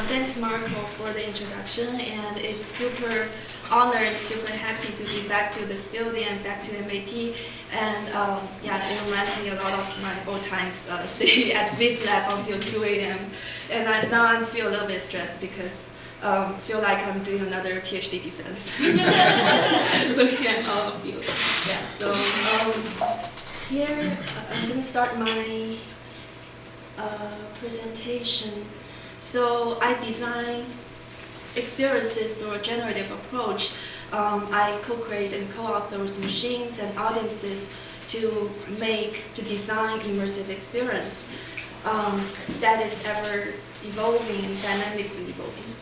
thanks Marco for the introduction, and it's super honored, super happy to be back to this building and back to MIT. And yeah, it reminds me a lot of my old times staying at this lab until 2 a.m. And now I feel a little bit stressed because feel like I'm doing another PhD defense. Looking at all of you. Yeah, so here I'm going to start my presentation. So I design experiences through a generative approach. I co-create and co-author with machines and audiences to design immersive experience that is ever evolving and dynamically evolving.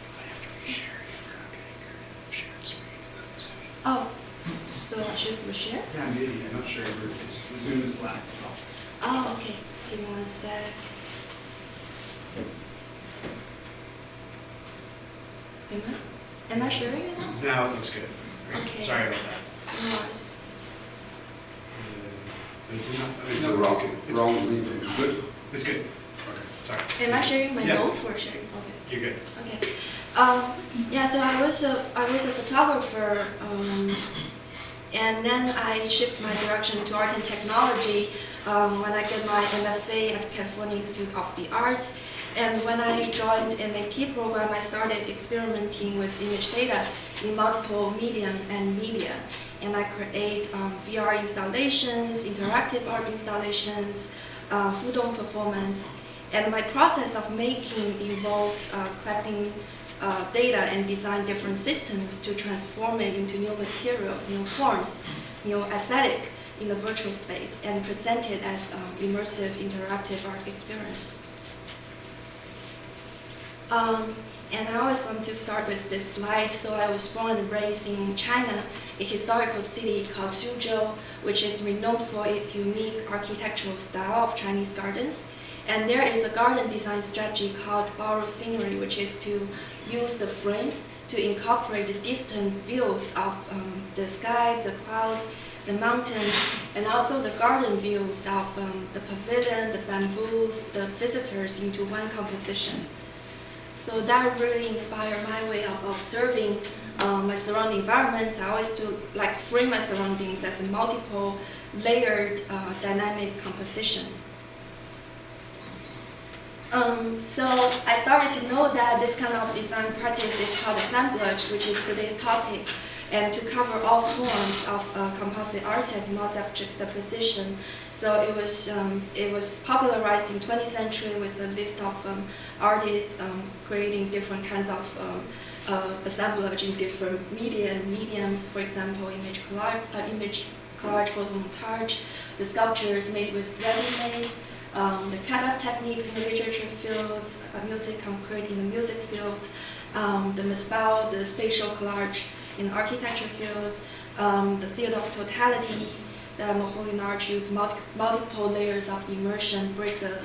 Oh, so I should share? Yeah, maybe. I'm not sure. The Zoom is black. Oh, okay. Give me 1 sec. Am I sharing it now? Now it looks good. Okay. Sorry about that. No worries. It's the wrong reading. It's good. It's good. Okay. Sorry. Am I sharing my Yeah. notes or sharing? Okay. You're good. Okay. Yeah. So I was a photographer, and then I shift my direction to art and technology when I get my MFA at the California Institute of the Arts. And when I joined MIT program, I started experimenting with image data in multiple medium and media. And I create VR installations, interactive art installations, Fudong performance. And my process of making involves collecting data and design different systems to transform it into new materials, new forms, new aesthetic in the virtual space, and present it as immersive interactive art experience. And I always want to start with this slide. So I was born and raised in China, a historical city called Suzhou, which is renowned for its unique architectural style of Chinese gardens. And there is a garden design strategy called borrow scenery, which is to use the frames to incorporate the distant views of the sky, the clouds, the mountains, and also the garden views of the pavilion, the bamboos, the visitors into one composition. So that really inspired my way of observing my surrounding environments. I always do like frame my surroundings as a multiple layered dynamic composition. So I started to know that this kind of design practice is called assemblage, which is today's topic, and to cover all forms of composite art and motif juxtaposition. So it was popularized in 20th century with a list of artists creating different kinds of assemblage in different media and mediums. For example, image collage, photomontage, the sculptures made with ready-mades, the cut-up techniques in the literature fields, music concrete in the music fields, the Mespal, the spatial collage in architecture fields, the theater of totality, the Moholy art use multiple layers of immersion, break the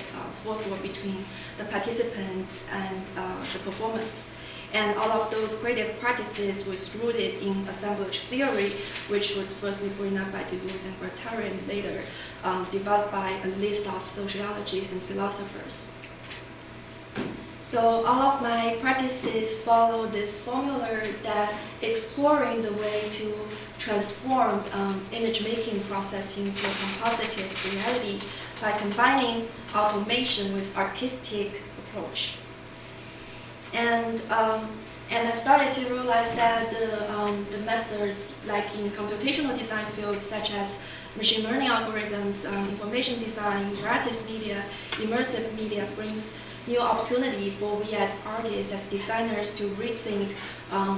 fourth wall between the participants and the performance. And all of those creative practices was rooted in assemblage theory, which was firstly brought up by Deleuze and Guattari, and later developed by a list of sociologists and philosophers. So all of my practices follow this formula that exploring the way to transform image-making process into a compositive reality by combining automation with artistic approach. And I started to realize that the methods, like in computational design fields such as machine learning algorithms, information design, interactive media, immersive media, brings new opportunity for we as artists, as designers, to rethink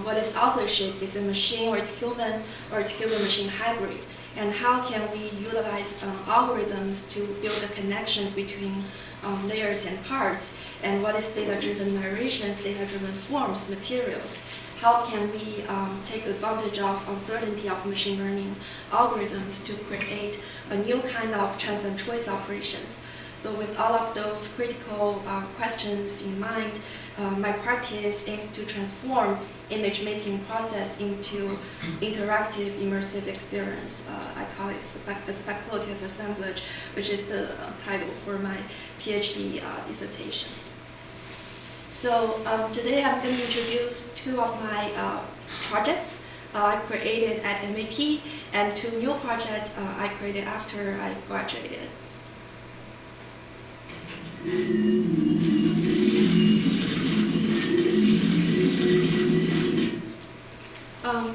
what is authorship, is it machine or it's human machine hybrid, and how can we utilize algorithms to build the connections between layers and parts, and what is data-driven narrations, data-driven forms, materials. How can we take advantage of uncertainty of machine learning algorithms to create a new kind of chance and choice operations? So with all of those critical questions in mind, my practice aims to transform image-making process into interactive, immersive experience. I call it a speculative assemblage, which is the title for my PhD dissertation. Today I'm going to introduce two of my projects I created at MIT and two new projects I created after I graduated.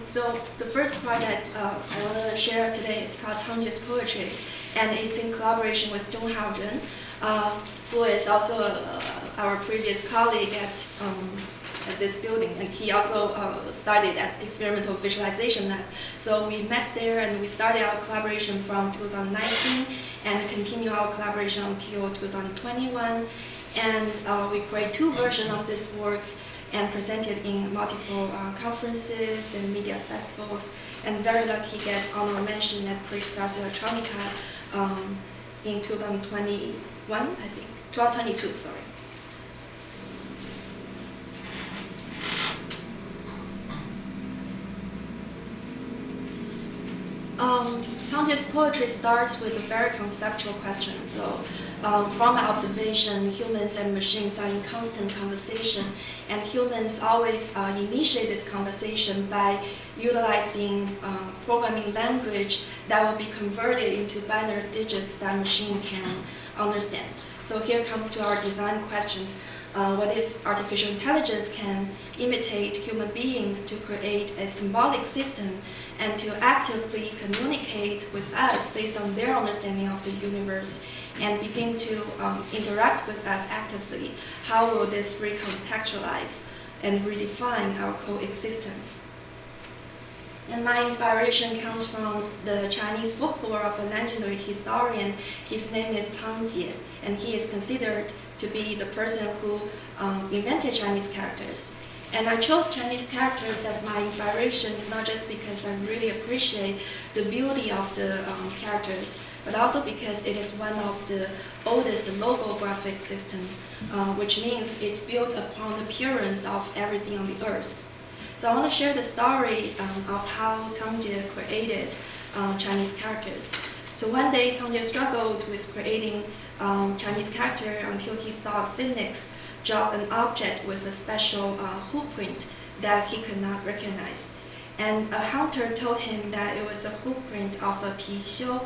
So the first project I want to share today is called Cangjie's Poetry, and it's in collaboration with Zhong Haozhen, who is also our previous colleague at this building, and he also studied at Experimental Visualization Lab. So we met there and we started our collaboration from 2019 and continue our collaboration until 2021. And we create two versions of this work and presented in multiple conferences and media festivals, and very lucky get honor mention at Prix Ars Electronica in 2021, I think, 2022, sorry. Cangjie's poetry starts with a very conceptual question. So, from my observation, humans and machines are in constant conversation, and humans always initiate this conversation by utilizing programming language that will be converted into binary digits that machine can understand. So here comes to our design question. What if artificial intelligence can imitate human beings to create a symbolic system and to actively communicate with us based on their understanding of the universe and begin to interact with us actively? How will this recontextualize and redefine our coexistence? And my inspiration comes from the Chinese folklore of a legendary historian. His name is Cangjie, and he is considered to be the person who invented Chinese characters. And I chose Chinese characters as my inspirations, not just because I really appreciate the beauty of the characters, but also because it is one of the oldest logographic systems, which means it's built upon the appearance of everything on the earth. So I want to share the story of how Cangjie created Chinese characters. So one day, Cangjie struggled with creating Chinese character until he saw a phoenix drop an object with a special hoof print that he could not recognize. And a hunter told him that it was a hoof print of a pixiu.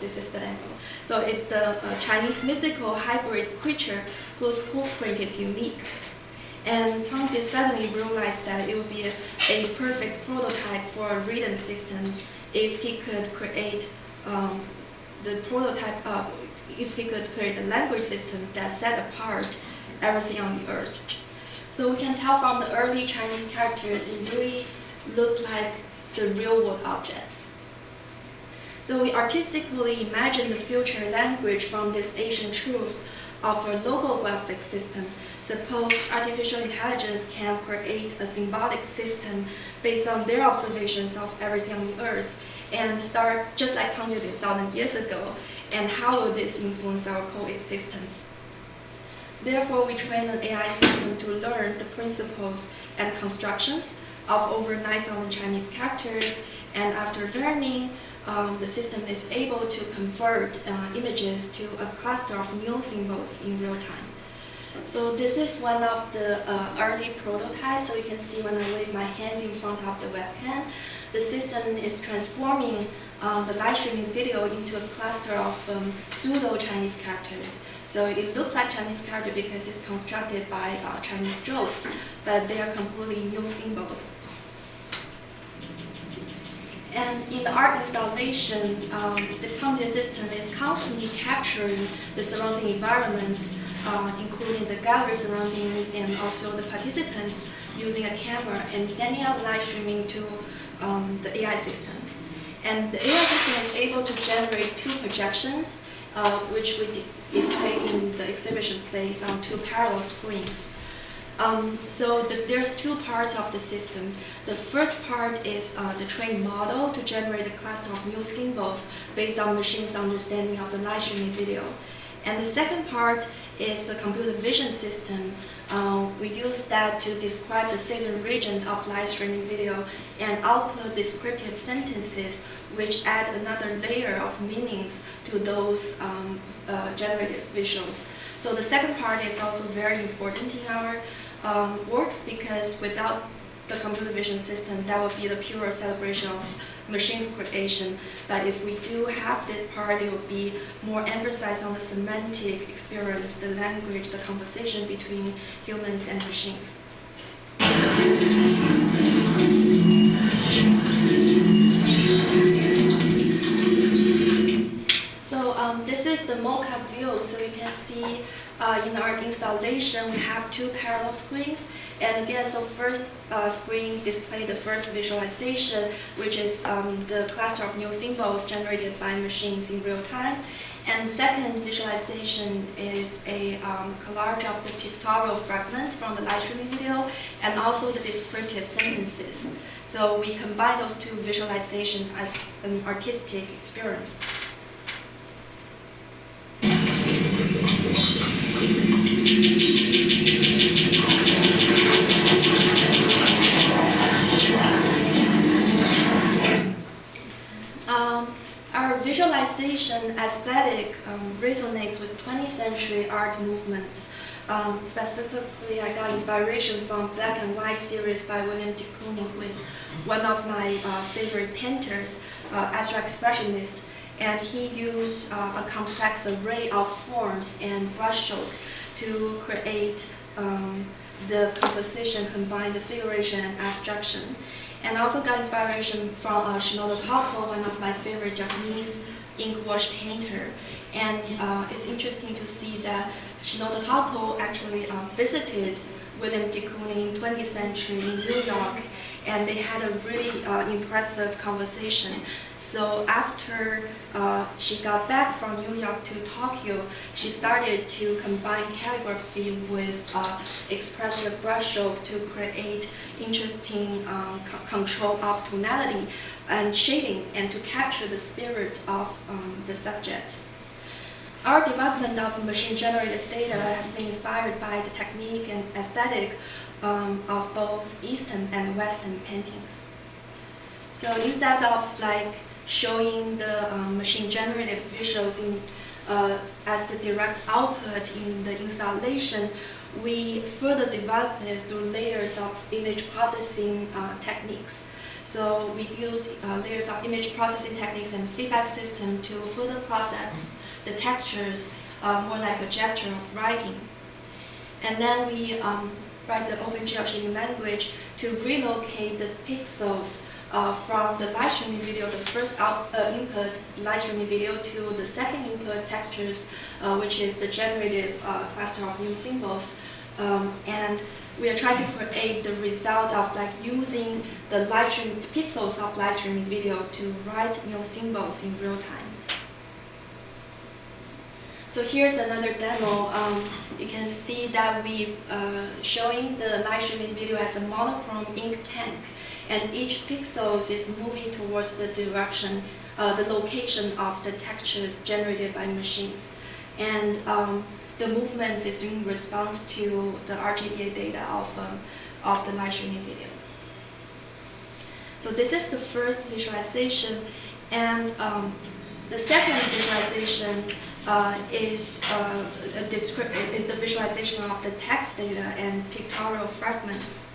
This is the animal. So it's the Chinese mythical hybrid creature whose hoof print is unique. And Cangjie suddenly realized that it would be a perfect prototype for a written system if he could create the prototype if he could create a language system that set apart everything on the earth. So we can tell from the early Chinese characters, it really looked like the real world objects. So we artistically imagine the future language from this ancient truth of a logographic system. Suppose artificial intelligence can create a symbolic system based on their observations of everything on the earth and start just like Cangjie did 1,000 years ago. And how will this influence our coexistence? Therefore, we train an AI system to learn the principles and constructions of over 9,000 Chinese characters. And after learning, the system is able to convert images to a cluster of new symbols in real time. So this is one of the early prototypes. So you can see when I wave my hands in front of the webcam, the system is transforming the live streaming video into a cluster of pseudo-Chinese characters. So it looks like Chinese character because it's constructed by Chinese strokes, but they are completely new symbols. And in the art installation, the Cangjie system is constantly capturing the surrounding environments, including the gallery surroundings and also the participants using a camera and sending out live streaming to the AI system. And the AI system is able to generate two projections, which we display in the exhibition space on two parallel screens. There's two parts of the system. The first part is the trained model to generate a cluster of new symbols based on machine's understanding of the live streaming video. And the second part is the computer vision system. We use that to describe the salient region of live streaming video and output descriptive sentences which add another layer of meanings to those generated visuals. So the second part is also very important in our work, because without the computer vision system, that would be the pure celebration of machines creation. But if we do have this part, it will be more emphasized on the semantic experience, the language, the conversation between humans and machines. So this is the mockup view. So you can see in our installation, we have two parallel screens. And again, so first screen display the first visualization, which is the cluster of new symbols generated by machines in real time. And second visualization is a collage of the pictorial fragments from the live streaming video and also the descriptive sentences. So we combine those two visualizations as an artistic experience. Our visualization aesthetic resonates with 20th century art movements. Specifically, I got inspiration from Black and White series by William de Kooning, who is one of my favorite painters, abstract expressionist. And he used a complex array of forms and brushstroke to create the composition, combine the figuration and abstraction. And also got inspiration from Shinoda Tako, one of my favorite Japanese ink wash painter. And it's interesting to see that Shinoda Tako actually visited William de Kooning in 20th century in New York, and they had a really impressive conversation. So after she got back from New York to Tokyo, she started to combine calligraphy with expressive brushstroke to create interesting control of tonality and shading, and to capture the spirit of the subject. Our development of machine-generated data has been inspired by the technique and aesthetic of both Eastern and Western paintings. So instead of showing the machine-generated visuals as the direct output in the installation, we further developed it through layers of image processing techniques. So we use layers of image processing techniques and feedback system to further process the textures more like a gesture of writing. And then we write the OpenGL shading language to relocate the pixels from the live streaming video, the first input live streaming video, to the second input textures, which is the generative cluster of new symbols. And we are trying to create the result of using the live stream pixels of live streaming video to write new symbols in real time. So here's another demo. You can see that we showing the live streaming video as a monochrome ink tank, and each pixel is moving towards the direction, the location of the textures generated by machines. And the movement is in response to the RGBA data of the live streaming video. So this is the first visualization, and the second visualization is the visualization of the text data and pictorial fragments.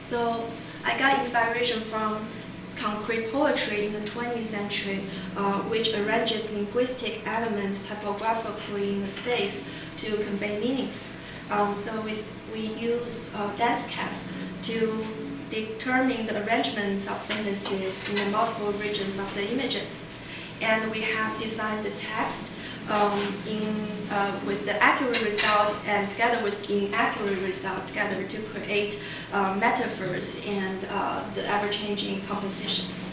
So I got inspiration from concrete poetry in the 20th century, which arranges linguistic elements typographically in the space to convey meanings. So we use DanceCap to determine the arrangements of sentences in the multiple regions of the images. And we have designed the text with the accurate result and together with inaccurate result together to create metaphors and the ever-changing compositions.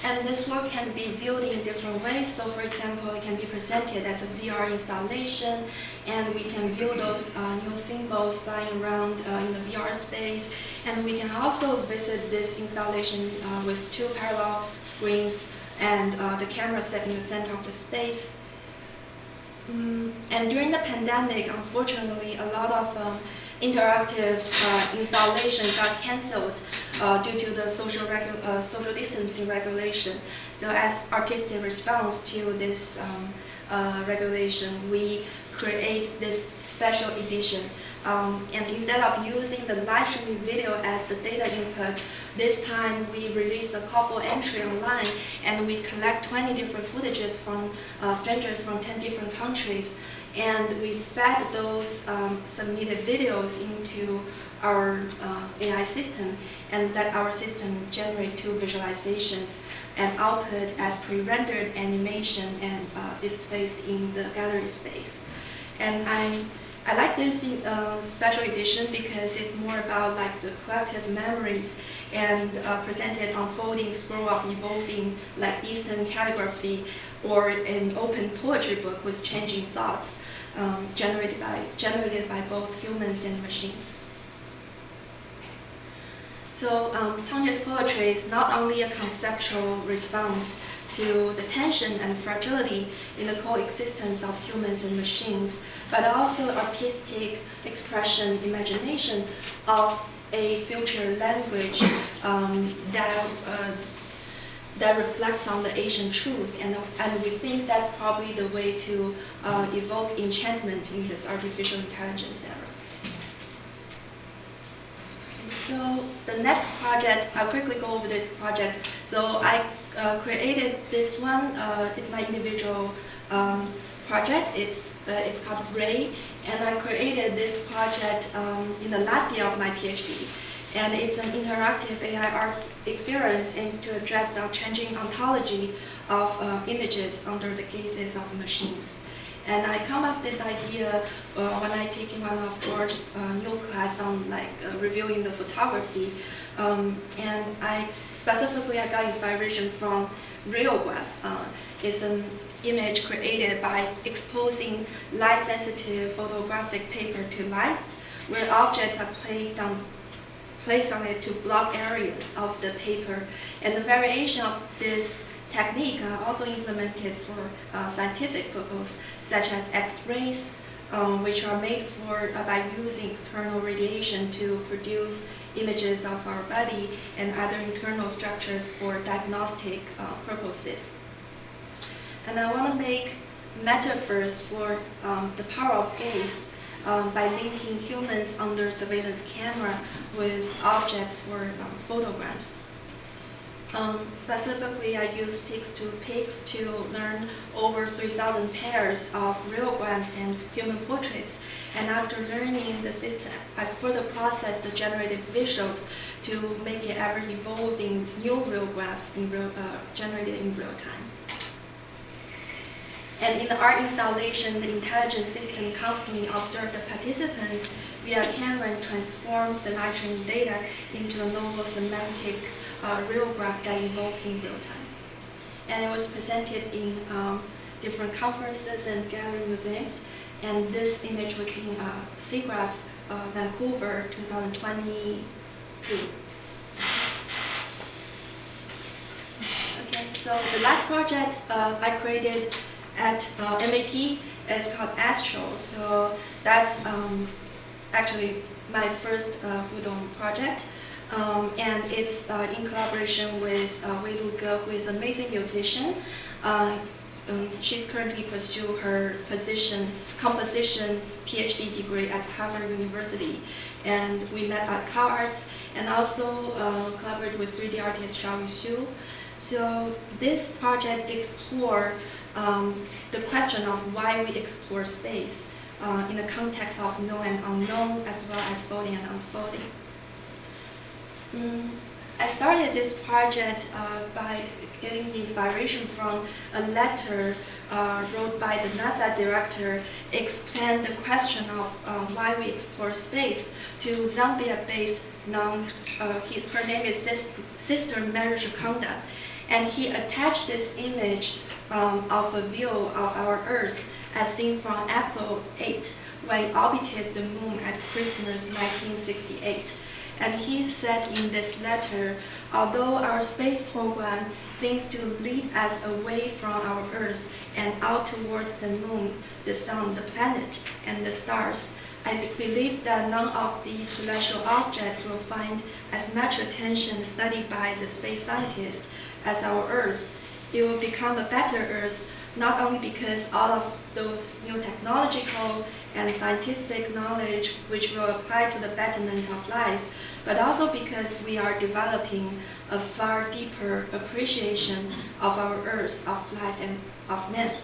And this work can be viewed in different ways. So for example, it can be presented as a VR installation, and we can view those new symbols flying around in the VR space. And we can also visit this installation with two parallel screens and the camera set in the center of the space. And during the pandemic, unfortunately, a lot of interactive installation got canceled due to the social distancing regulation. So as artistic response to this regulation, we create this special edition. And instead of using the live streaming video as the data input, this time we release a call for entry online, and we collect 20 different footages from strangers from 10 different countries. And we fed those submitted videos into our AI system and let our system generate 2 visualizations and output as pre-rendered animation and displays in the gallery space. And I like this special edition because it's more about like the collective memories and presented unfolding scroll of evolving like Eastern calligraphy or an open poetry book with changing thoughts generated by both humans and machines. So Cangjie's poetry is not only a conceptual response to the tension and fragility in the coexistence of humans and machines, but also artistic expression, imagination of a future language that reflects on the Asian truth, and we think that's probably the way to evoke enchantment in this artificial intelligence era. So the next project, I'll quickly go over this project. So I created this one. It's my individual project. It's called Ray, and I created this project in the last year of my PhD. And it's an interactive AI art experience aims to address the changing ontology of images under the gazes of machines. And I come up with this idea when I taking one of George's new class on reviewing the photography. And I got inspiration from ReCollection. It's an image created by exposing light-sensitive photographic paper to light, where objects are placed on it to block areas of the paper. And the variation of this technique are also implemented for scientific purposes, such as X-rays, which are made by using external radiation to produce images of our body and other internal structures for diagnostic purposes. And I want to make metaphors for the power of gaze by linking humans under surveillance camera with objects for photograms. Specifically, I use pics to learn over 3,000 pairs of realograms and human portraits. And after learning the system, I further process the generated visuals to make an ever-evolving new realgraph generated in real time. And in the art installation, the intelligence system constantly observes the participants via camera and transform the live streaming data into a novel semantic realgraph that evolves in real time. And it was presented in different conferences and gallery museums. And this image was in SIGGRAPH Vancouver 2022. Okay, so the last project I created at MIT is called Astro. So that's actually my first Fudong project. And it's in collaboration with Weidi Zhang, who is an amazing musician. She's currently pursuing her composition PhD degree at Harvard University. And we met at CalArts and also collaborated with 3D artist Xiaoyu Xu. So this project explores the question of why we explore space in the context of known and unknown, as well as folding and unfolding. I started this project by getting the inspiration from a letter wrote by the NASA director explain the question of why we explore space to Zambia-based her name is Sister Mary Jaconda. And he attached this image of a view of our Earth as seen from Apollo 8 when it orbited the moon at Christmas 1968. And he said in this letter, although our space program seems to lead us away from our Earth and out towards the moon, the sun, the planet, and the stars, I believe that none of these celestial objects will find as much attention studied by the space scientists as our Earth. It will become a better Earth, not only because all of those new technological and scientific knowledge which will apply to the betterment of life, but also because we are developing a far deeper appreciation of our Earth, of life, and of men.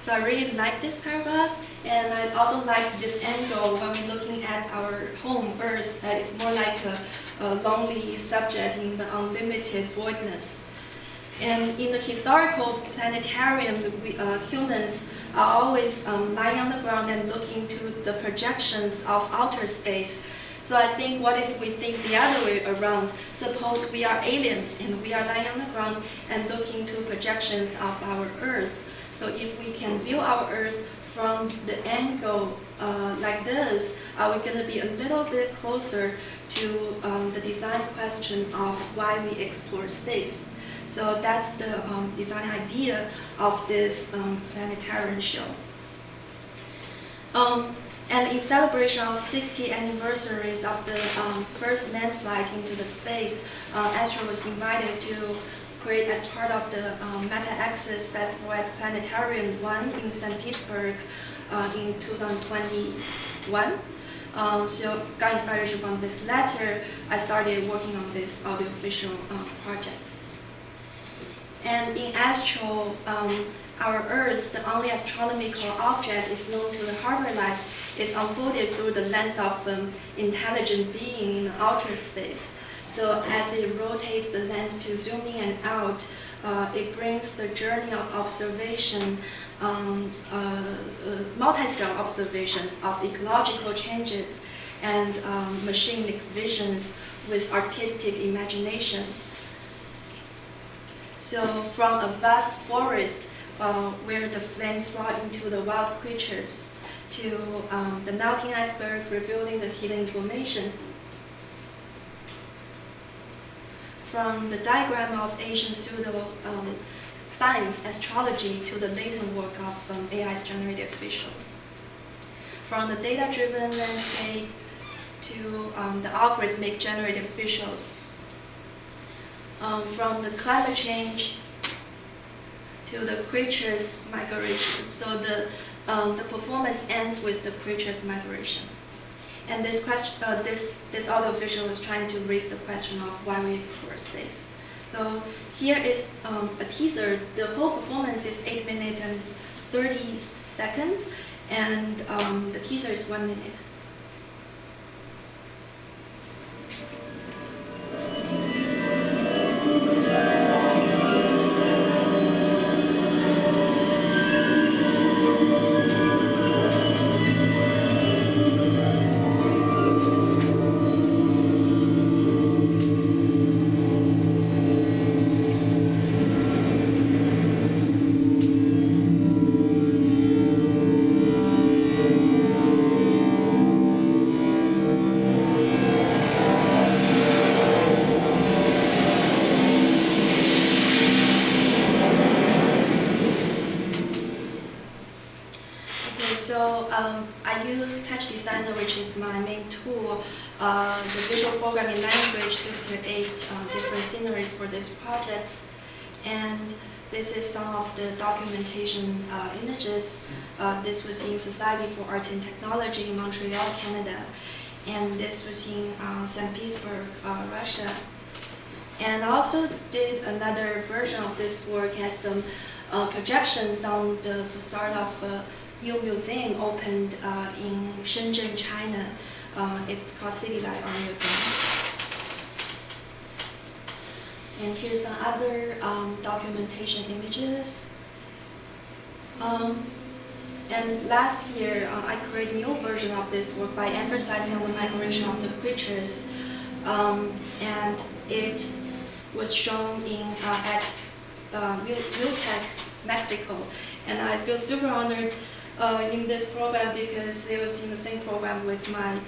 So I really like this paragraph, and I also like this angle when we're looking at our home, Earth. It's more like a lonely subject in the unlimited voidness. And in the historical planetarium, humans are always lying on the ground and looking to the projections of outer space. So I think, what if we think the other way around? Suppose we are aliens and we are lying on the ground and looking to projections of our Earth. So if we can view our Earth from the angle like this, we're going to be a little bit closer to the design question of why we explore space. So that's the design idea of this planetarium show. And in celebration of 60 anniversaries of the first manned flight into the space, Astro was invited to create as part of the Meta-Access Festival at Planetarium 1 in St. Petersburg in 2021. So got inspiration from this letter. I started working on this audiovisual projects. And in Astro, our Earth, the only astronomical object is known to the harbor life, is unfolded through the lens of an intelligent being in outer space. So as it rotates the lens to zoom in and out, it brings the journey of observation, multi-scale observations of ecological changes and machinic visions with artistic imagination. So from a vast forest where the flames roar into the wild creatures to the melting iceberg revealing the hidden information. From the diagram of ancient pseudo-science, astrology, to the latent work of AI's generated visuals. From the data-driven landscape to the algorithmic generated visuals. From the climate change to the creature's migration. So the performance ends with the creature's migration. And this audiovisual is trying to raise the question of why we explore space. So here is a teaser. The whole performance is 8 minutes and 30 seconds, and the teaser is 1 minute. I use Touch Designer, which is my main tool, the visual programming language, to create different sceneries for these projects. And this is some of the documentation images. This was in Society for Arts and Technology in Montreal, Canada. And this was in St. Petersburg, Russia. And I also did another version of this work as some projections on the facade of a new museum opened in Shenzhen, China. It's called City Light Art Museum. And here's some other documentation images. And last year, I created a new version of this work by emphasizing on the migration of the creatures. And it was shown at Miltech, Mexico. And I feel super honored in this program because it was in the same program with my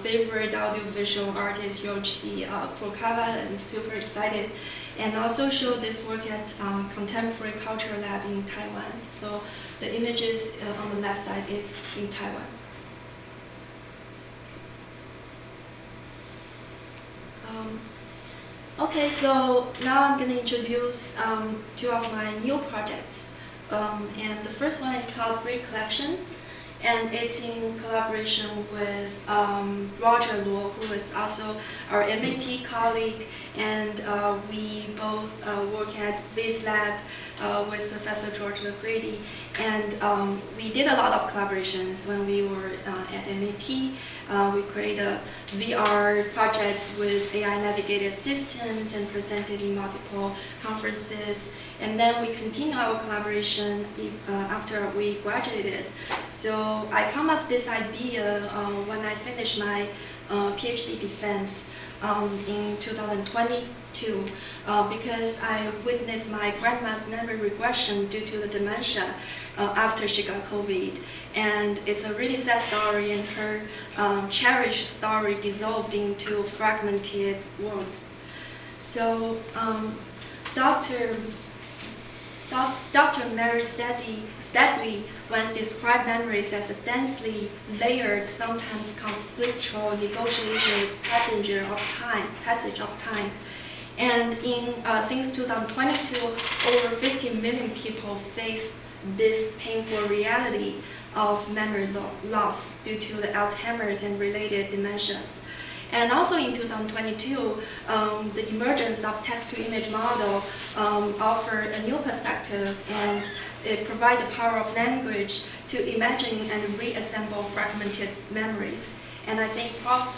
favorite audiovisual artist, Yoji Kurokawa, and super excited. And also showed this work at Contemporary Culture Lab in Taiwan. So the images on the left side is in Taiwan. Okay, so now I'm going to introduce two of my new projects. And the first one is called ReCollection, and it's in collaboration with Roger Luo, who is also our MIT colleague, and we both work at this lab with Professor George LaGrady, and we did a lot of collaborations when we were at MIT. We created VR projects with AI navigated systems and presented in multiple conferences. And then we continue our collaboration after we graduated. So I come up with this idea when I finished my PhD defense in 2022 because I witnessed my grandma's memory regression due to the dementia after she got COVID. And it's a really sad story, and her cherished story dissolved into fragmented words. So Dr. Mary Stagley once described memories as a densely layered, sometimes conflictual negotiations passage of time. And since 2022, over 50 million people face this painful reality of memory loss due to the Alzheimer's and related dementias. And also in 2022, the emergence of text-to-image model offered a new perspective, and it provides the power of language to imagine and reassemble fragmented memories. And I think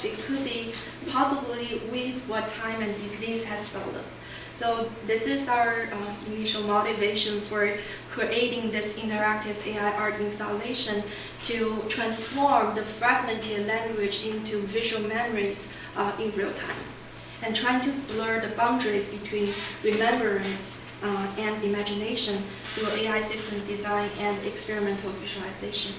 it could be possibly with what time and disease has stolen. So this is our initial motivation for creating this interactive AI art installation to transform the fragmented language into visual memories in real time, and trying to blur the boundaries between remembrance and imagination through AI system design and experimental visualization.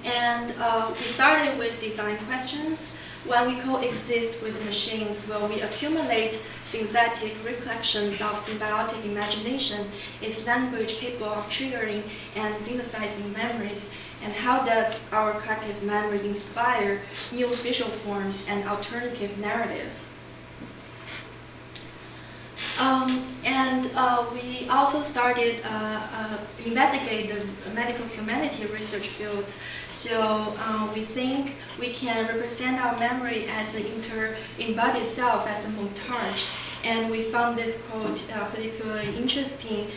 And we started with design questions. When we coexist with machines, will we accumulate synthetic recollections of symbiotic imagination? Is language capable of triggering and synthesizing memories? And how does our collective memory inspire new visual forms and alternative narratives? We also started investigate the medical humanity research fields. So we think we can represent our memory as an embodied self, as a montage. And we found this quote particularly interesting,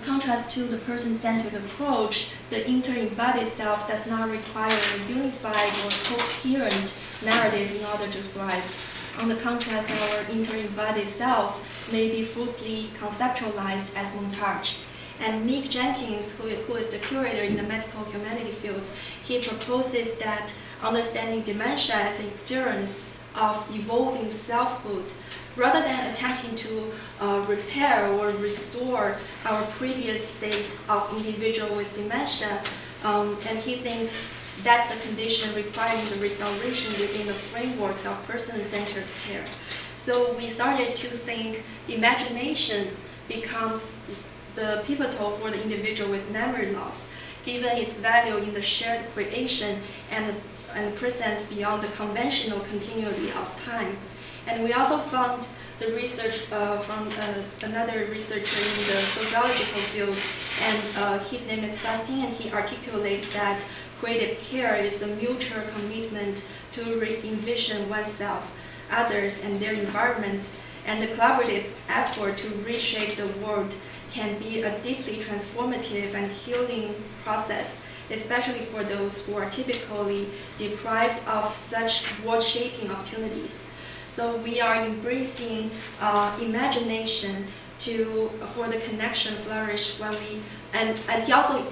contrast to the person-centered approach. The inter-embodied self does not require a unified or coherent narrative in order to thrive. On the contrast, our inter-embodied self may be fruitfully conceptualized as montage. And Nick Jenkins, who is the curator in the medical humanity fields, he proposes that understanding dementia as an experience of evolving selfhood, rather than attempting to repair or restore our previous state of individual with dementia, and he thinks that's the condition requiring the restoration within the frameworks of person-centered care. So we started to think imagination becomes the pivotal for the individual with memory loss, given its value in the shared creation and presence beyond the conventional continuity of time. And we also found the research from another researcher in the sociological field, and his name is Bastien, and he articulates that creative care is a mutual commitment to re-envision oneself, others, and their environments, and the collaborative effort to reshape the world can be a deeply transformative and healing process, especially for those who are typically deprived of such world-shaping opportunities. So we are embracing imagination for the connection flourish when we, and he also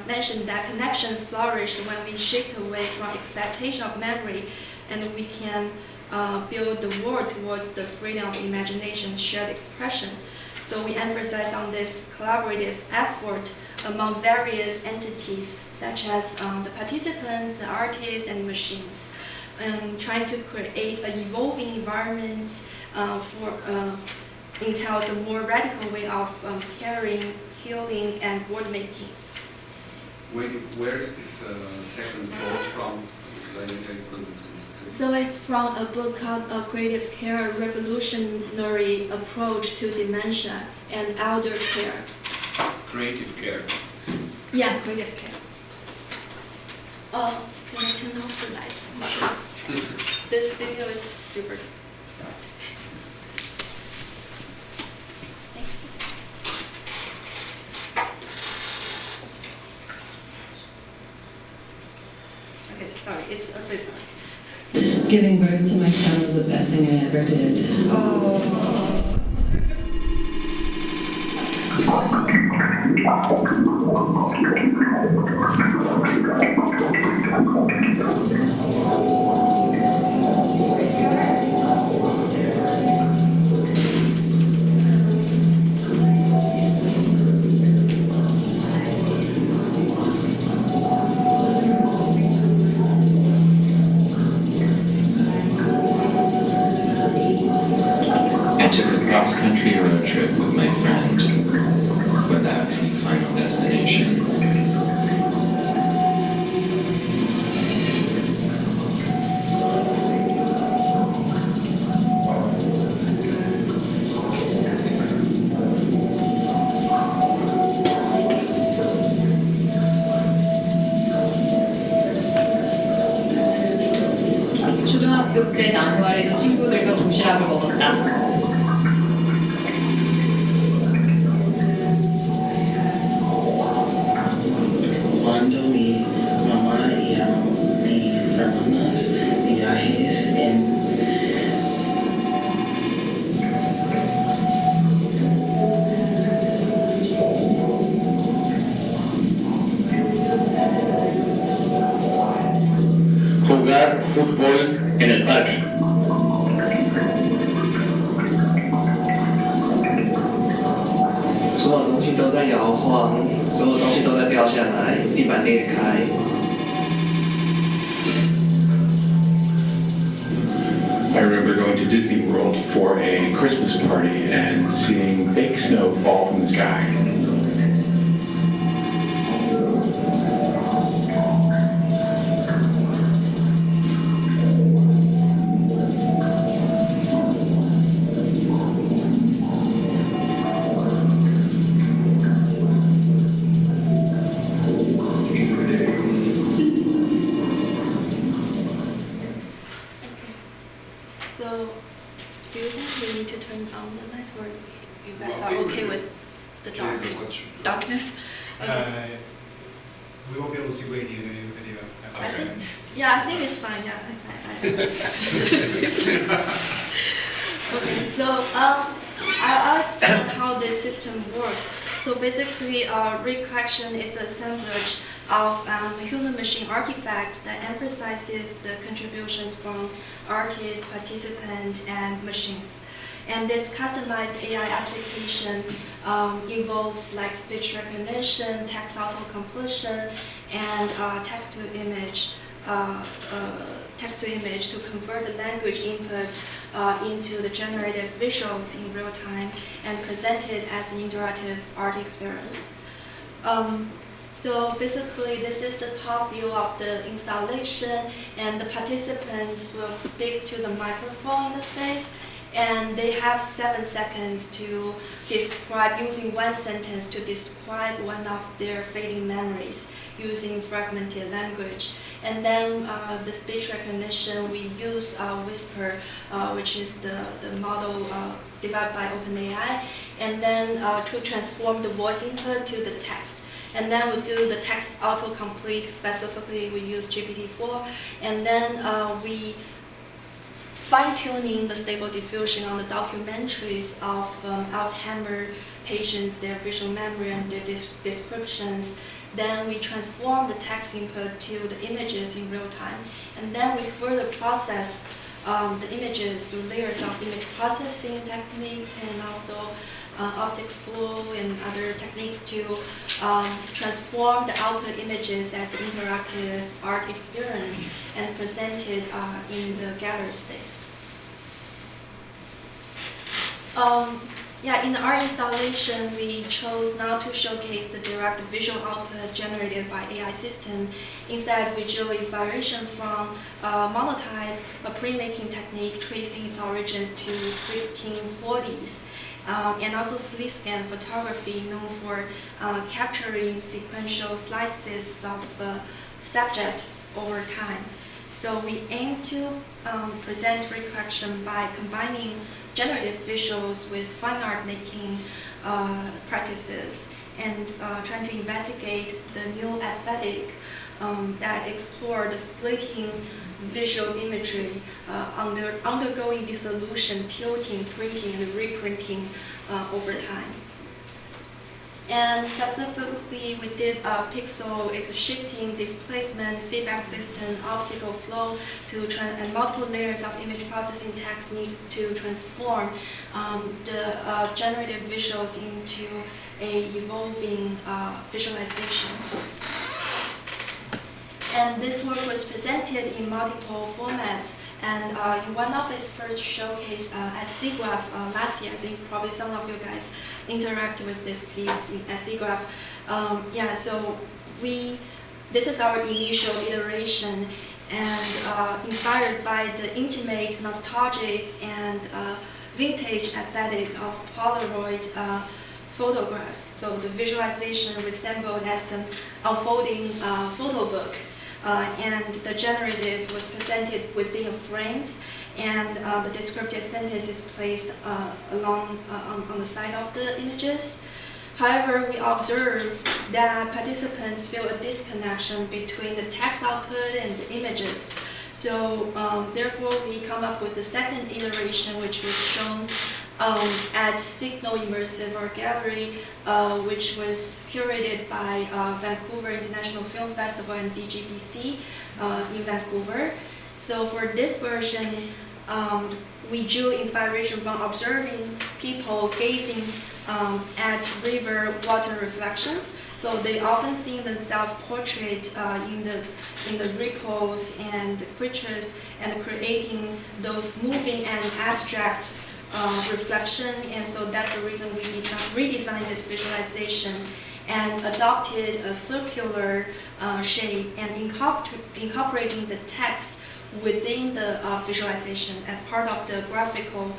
mentioned that connections flourish when we shift away from expectation of memory, and we can build the world towards the freedom of imagination, shared expression. So we emphasize on this collaborative effort among various entities, such as the participants, the artists, and machines, and trying to create an evolving environment entails a more radical way of caring, healing, and word making. Where is this second quote from? I couldn't understand. So it's from a book called Creative Care, a Revolutionary Approach to Dementia and Elder Care. Creative care. Yeah, creative care. Can I turn off the lights? Sure. This video is super dark. Thank you. Okay, sorry, it's a bit dark. Giving birth to my son was the best thing I ever did. I took a cross-country road trip with my friend without any final destination. 초등학교 때 나무아래에서 친구들과 도시락을 먹었다. Cuando mi mamá y mis hermanas viajes en jugar fútbol en el parque. 所有东西都在摇晃，所有东西都在掉下来，地板裂开。I remember going to Disney World for a Christmas party and seeing fake snow fall from the sky. So, do you think we need to turn on the lights, or you guys are okay with the darkness? Okay. We won't be able to see Weidi in the video. I think, yeah, I think it's fine. Yeah. Okay, so I'll explain how this system works. So basically, ReCollection is an assemblage of human-machine artifacts that emphasizes the contributions from artists, participants, and machines. And this customized AI application involves like speech recognition, text auto-completion, and text-to-image to convert the language input into the generated visuals in real time and present it as an interactive art experience. So basically, this is the top view of the installation, and the participants will speak to the microphone in the space, and they have 7 seconds to describe, using one sentence to describe one of their fading memories using fragmented language. And then the speech recognition, we use Whisper, which is the model developed by OpenAI, and then to transform the voice input to the text. And then we do the text autocomplete, specifically we use GPT-4, and then we fine-tuning the stable diffusion on the documentaries of Alzheimer patients, their visual memory and their descriptions. Then we transform the text input to the images in real time. And then we further process the images through layers of image processing techniques and also optic flow and other techniques to transform the output images as an interactive art experience and present it in the gallery space. In our installation, we chose not to showcase the direct visual output generated by AI system. Instead, we drew inspiration from monotype, a printmaking technique tracing its origins to 1640s, and also slit scan photography known for capturing sequential slices of subject over time. So we aim to present ReCollection by combining generative visuals with fine art making practices and trying to investigate the new aesthetic that explore the fleeting visual imagery undergoing dissolution, tilting, printing, and reprinting over time. And specifically, we did pixel shifting, displacement, feedback system, optical flow, and multiple layers of image processing techniques to transform the generative visuals into a evolving visualization. And this work was presented in multiple formats. And in one of its first showcase at SIGGRAPH last year, I think probably some of you guys interacted with this piece at SIGGRAPH. So this is our initial iteration, and inspired by the intimate, nostalgic, and vintage aesthetic of Polaroid photographs. So the visualization resembled as an unfolding photo book. And the generative was presented within frames, and the descriptive sentence is placed along on the side of the images. However, we observe that participants feel a disconnection between the text output and the images. So therefore, we come up with the second iteration, which was shown at Signal Immersive Art Gallery, which was curated by Vancouver International Film Festival and DGBC in Vancouver. So for this version, we drew inspiration from observing people gazing at river water reflections. So they often see the self-portrait in the ripples and creatures, and creating those moving and abstract reflection, and so that's the reason we redesigned this visualization and adopted a circular shape and incorporating the text within the visualization as part of the graphical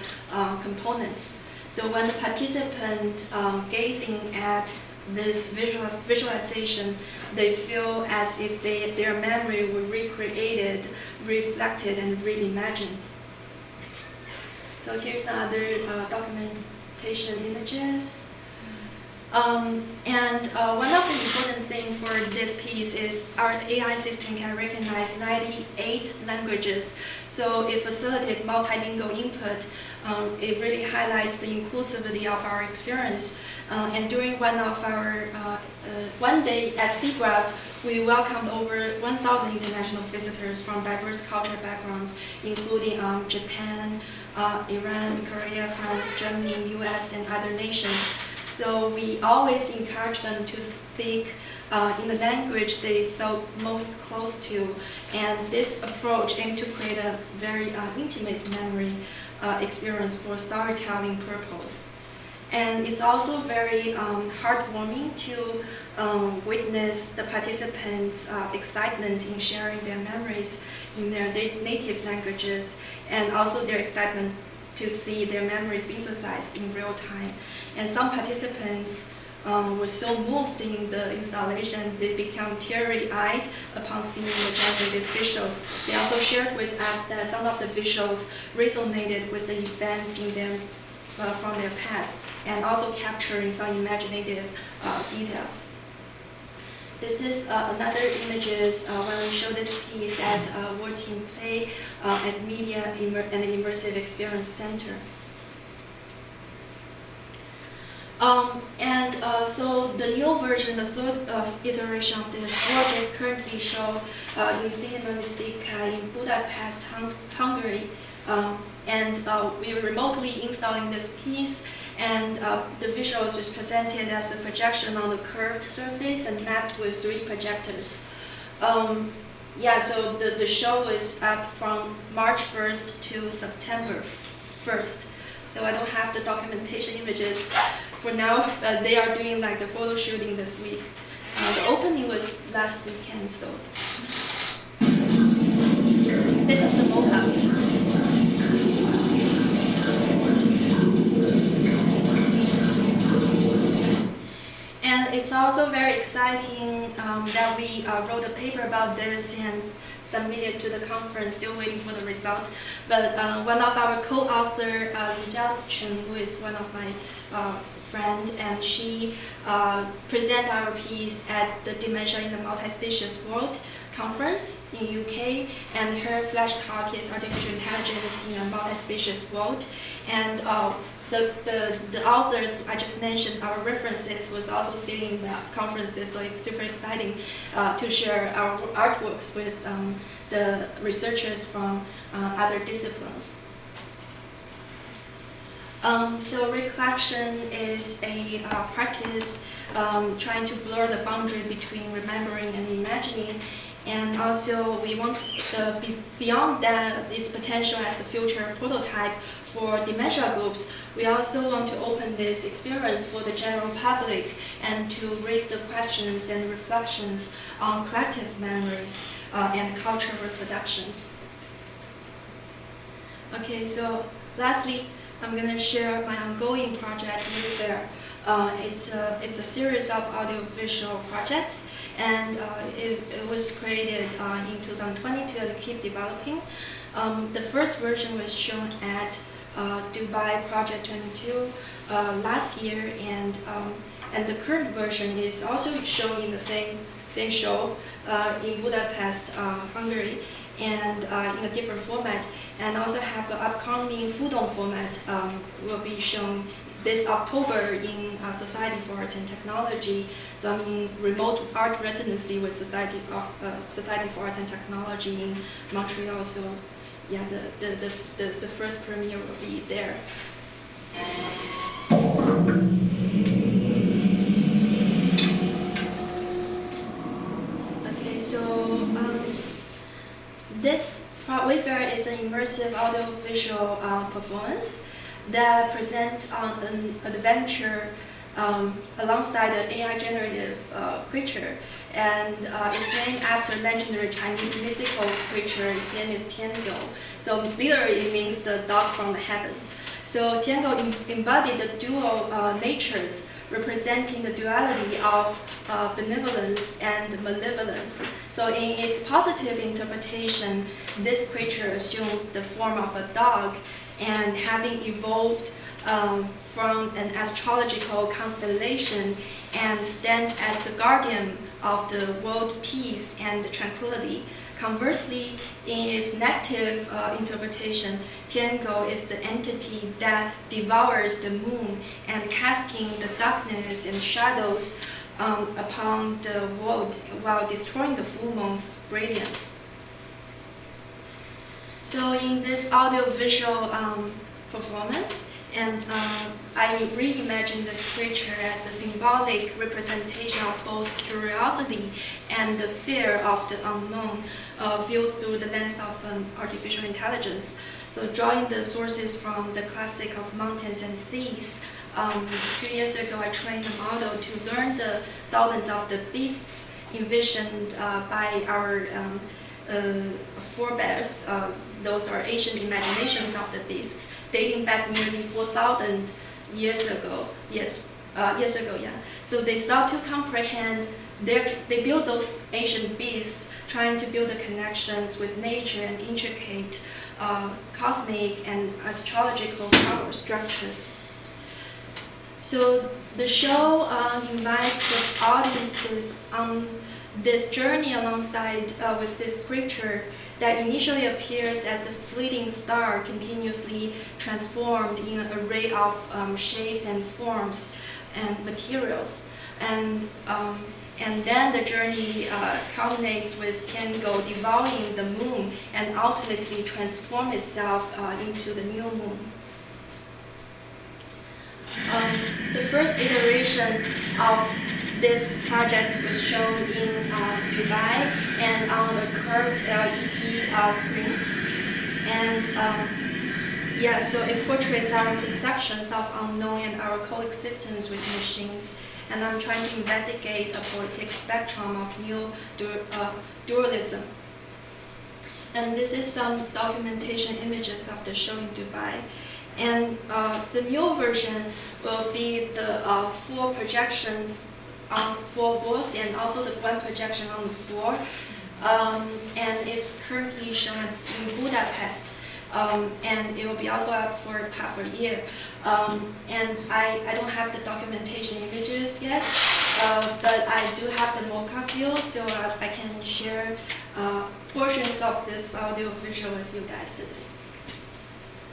components. So when the participant gazing at this visualization, they feel as if their memory were recreated, reflected, and reimagined. So here's other documentation images. And one of the important things for this piece is our AI system can recognize 98 languages. So it facilitates multilingual input. It really highlights the inclusivity of our experience. And during one day at SIGGRAPH, we welcomed over 1,000 international visitors from diverse cultural backgrounds, including Japan, Iran, Korea, France, Germany, US, and other nations. So we always encourage them to speak in the language they felt most close to. And this approach aimed to create a very intimate memory experience for storytelling purpose. And it's also very heartwarming to witness the participants' excitement in sharing their memories in their native languages, and also their excitement to see their memories synthesized in real time. And some participants were so moved in the installation, they became teary-eyed upon seeing the generated visuals. They also shared with us that some of the visuals resonated with the events in them from their past, and also capturing some imaginative details. This is another images when we show this piece at World Team Play at Media and Immersive Experience Center. So the new version, the third iteration of this work is currently shown in Cinema Mystica in Budapest, Hungary. We were remotely installing this piece, and the visuals is presented as a projection on the curved surface and mapped with 3 projectors. So the show is up from March 1st to September 1st. So I don't have the documentation images for now, but they are doing like the photo shooting this week. The opening was last weekend, so this is the mocap. And it's also very exciting that we wrote a paper about this and submitted to the conference, still waiting for the result. But one of our co-author, Weidi Zhang, who is one of my friend, and she presented our piece at the Dementia in the Multi-Species World Conference in UK, and her flash talk is Artificial Intelligence in a Multi-Species World. And the authors I just mentioned, our references, was also sitting in the conferences, so it's super exciting to share our artworks with the researchers from other disciplines. So ReCollection is a practice trying to blur the boundary between remembering and imagining. And also we want beyond that, this potential as a future prototype for dementia groups, we also want to open this experience for the general public and to raise the questions and reflections on collective memories and cultural reproductions. Okay, so lastly, I'm going to share my ongoing project, Wayfarer. It's a series of audiovisual projects, and it was created in 2022 and keep developing. The first version was shown at Dubai Project 22 last year, and the current version is also shown in the same show in Budapest, Hungary, and in a different format, and also have the upcoming Fudong format will be shown this October in Society for Arts and Technology. So I'm in remote art residency with Society for Arts and Technology in Montreal. So yeah, the first premiere will be there. Okay, so this Wayfarer is an immersive audiovisual performance that presents an adventure alongside an AI generative creature. And it's named after legendary Chinese mythical creature. Its name is Tiangou. So literally it means the dog from the heaven. So Tiangou embodied the dual natures, representing the duality of benevolence and malevolence. So in its positive interpretation, this creature assumes the form of a dog, and having evolved from an astrological constellation and stands as the guardian of the world peace and tranquility. Conversely, in its negative interpretation, Tiangou is the entity that devours the moon and casting the darkness and shadows upon the world while destroying the full moon's radiance. So in this audiovisual performance, and I reimagined this creature as a symbolic representation of both curiosity and the fear of the unknown, viewed through the lens of artificial intelligence. So drawing the sources from the classic of mountains and seas, 2 years ago I trained a model to learn the thousands of the beasts envisioned by our forebears. Those are ancient imaginations of the beasts, dating back nearly 4,000 years ago. Years ago, yeah. So they start to comprehend. They build those ancient beasts, trying to build the connections with nature and intricate cosmic and astrological power structures. So the show invites the audiences on this journey alongside with this creature that initially appears as the fleeting star, continuously transformed in an array of shapes and forms and materials. And And then the journey culminates with Tiangong devouring the moon and ultimately transform itself into the new moon. The first iteration of this project was shown in Dubai and on a curved LED screen. And so it portrays our perceptions of unknown and our coexistence with machines. And I'm trying to investigate a poetic spectrum of new dualism. And this is some documentation images of the show in Dubai. And the new version will be the 4 projections on 4 walls and also the 1 projection on the floor. And it's currently shown in Budapest. And it will be also up for half a year. And I don't have the documentation images yet, but I do have the mock-up view, so I can share portions of this audio visual with you guys today.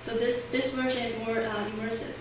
So this version is more immersive.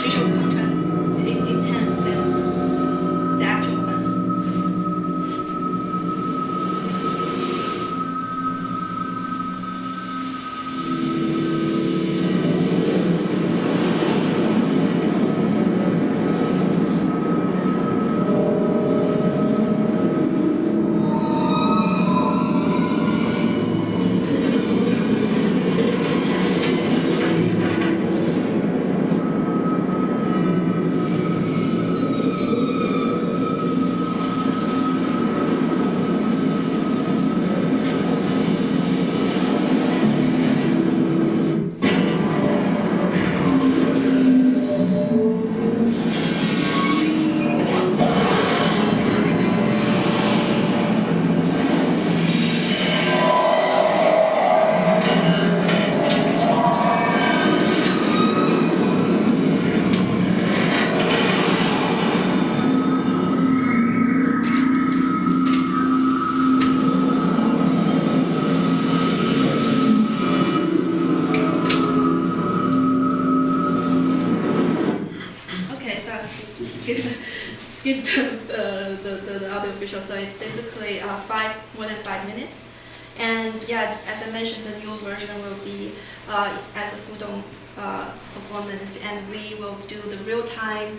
Visual contrast is intense than the actual ones. Skip the audio visual, so it's basically more than 5 minutes. And yeah, as I mentioned, the new version will be as a full-on performance, and we will do the real-time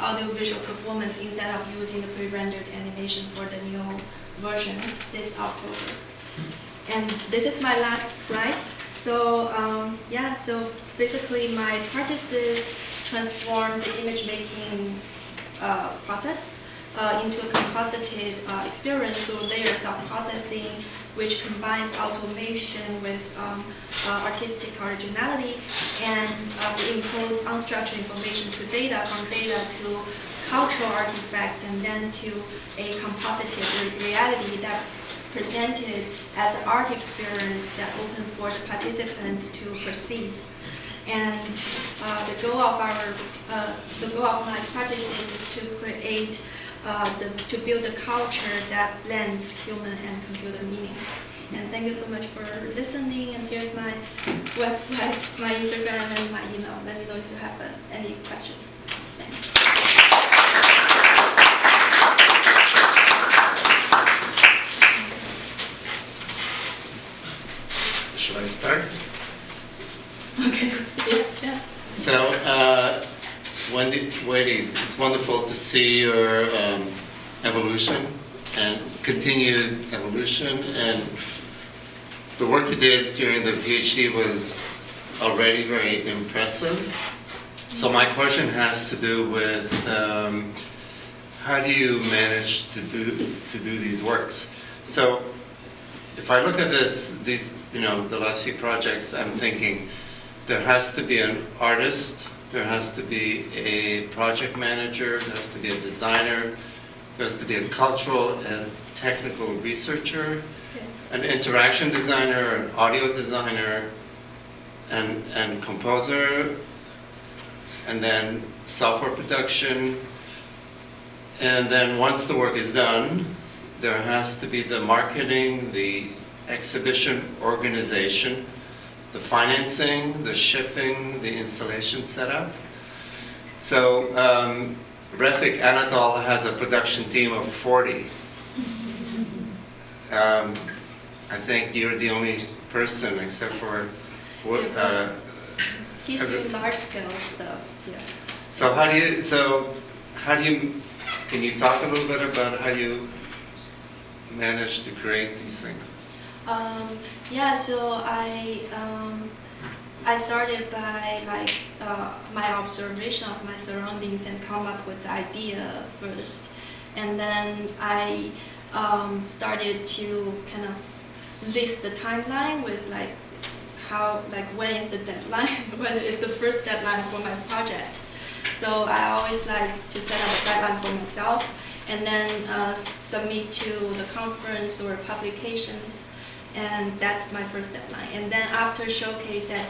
audio visual performance instead of using the pre-rendered animation for the new version this October. And this is my last slide. So so basically my practices transform the image making process into a composited experience through layers of processing, which combines automation with artistic originality, and encodes unstructured information to data, from data to cultural artifacts, and then to a composited reality that presented as an art experience that open for the participants to perceive. And the goal of my practices is to create, to build a culture that blends human and computer meanings. And thank you so much for listening. And here's my website, my Instagram, and my email. Let me know if you have any questions. Thanks. Should I start? Okay. Yeah. So, Weidi, it's wonderful to see your evolution and continued evolution. And the work you did during the PhD was already very impressive. So my question has to do with how do you manage to do these works? So if I look at these, the last few projects, I'm thinking there has to be an artist, there has to be a project manager, there has to be a designer, there has to be a cultural and technical researcher, an interaction designer, an audio designer, and composer, and then software production. And then once the work is done, there has to be the marketing, the exhibition organization, the financing, the shipping, the installation setup. So Refik Anadol has a production team of 40. I think you're the only person except for He's doing large scale stuff. Yeah. So how do you can you talk a little bit about how you manage to create these things? Yeah, so I started by my observation of my surroundings and come up with the idea first, and then I started to kind of list the timeline with when is the deadline, when is the first deadline for my project. So I always like to set up a deadline for myself and then submit to the conference or publications, and that's my first deadline. And then after showcase at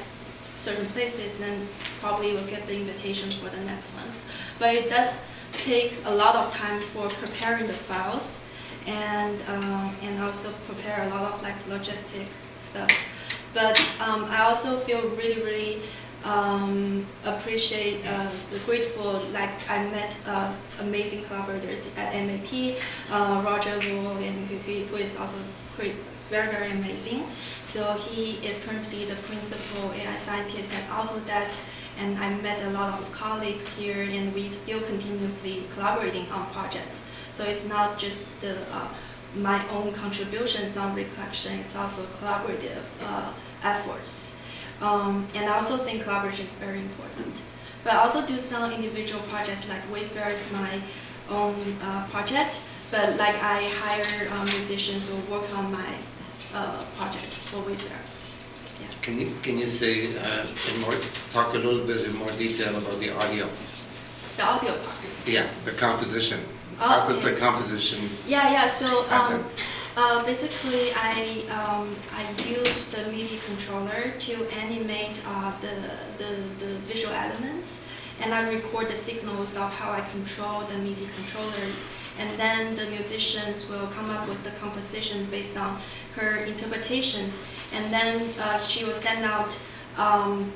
certain places, then probably we'll get the invitation for the next ones. But it does take a lot of time for preparing the files and also prepare a lot of logistic stuff. But I also feel really appreciate, grateful. I met amazing collaborators at MIT, Roger Luo, and who is also very amazing. So he is currently the principal AI scientist at Autodesk, and I met a lot of colleagues here, and we still continuously collaborating on projects. So it's not just my own contributions on ReCollection, it's also collaborative efforts. And I also think collaboration is very important. But I also do some individual projects, like Wayfarer is my own project, but I hire musicians who work on my project for Wayfarer. Yeah. Can you say talk a little bit in more detail about the audio? The audio part. Yeah, the composition. How does the composition? Yeah. So happen? basically, I use the MIDI controller to animate the visual elements, and I record the signals of how I control the MIDI controllers, and then the musicians will come up with the composition based on her interpretations, and then she will send out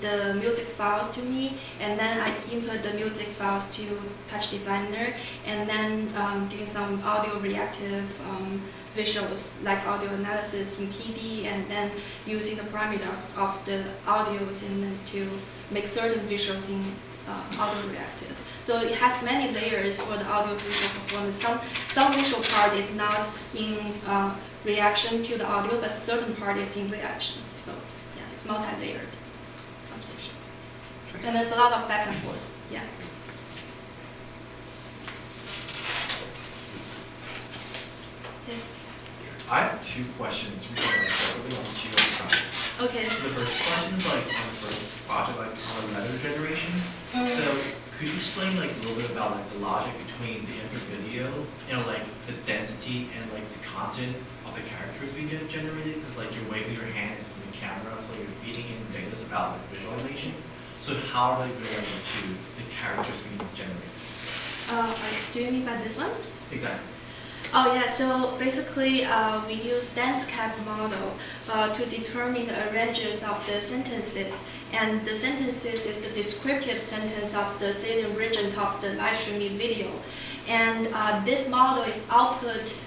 the music files to me, and then I input the music files to Touch Designer, and then doing some audio reactive visuals like audio analysis in PD, and then using the parameters of the audios and then to make certain visuals in audio reactive. So it has many layers for the audio visual performance. Some visual part is not in reaction to the audio, but certain part is in reactions. So yeah, it's multi-layered composition. And there's a lot of back and forth. Yeah. Yes. I have two questions. We're going to separately on two at a time. Okay. So the first question is on the first project, on meta generations. So could you explain a little bit about the logic between the input video, the density and the content of the characters being generated? Because you're waving your hands from the camera, so you're feeding in data about visualizations. So how are they related to the characters being generated? Do you mean by this one? Exactly. Oh yeah, so basically we use DanceCap model to determine the ranges of the sentences, and the sentences is the descriptive sentence of the salient region of the live streaming video. And this model is output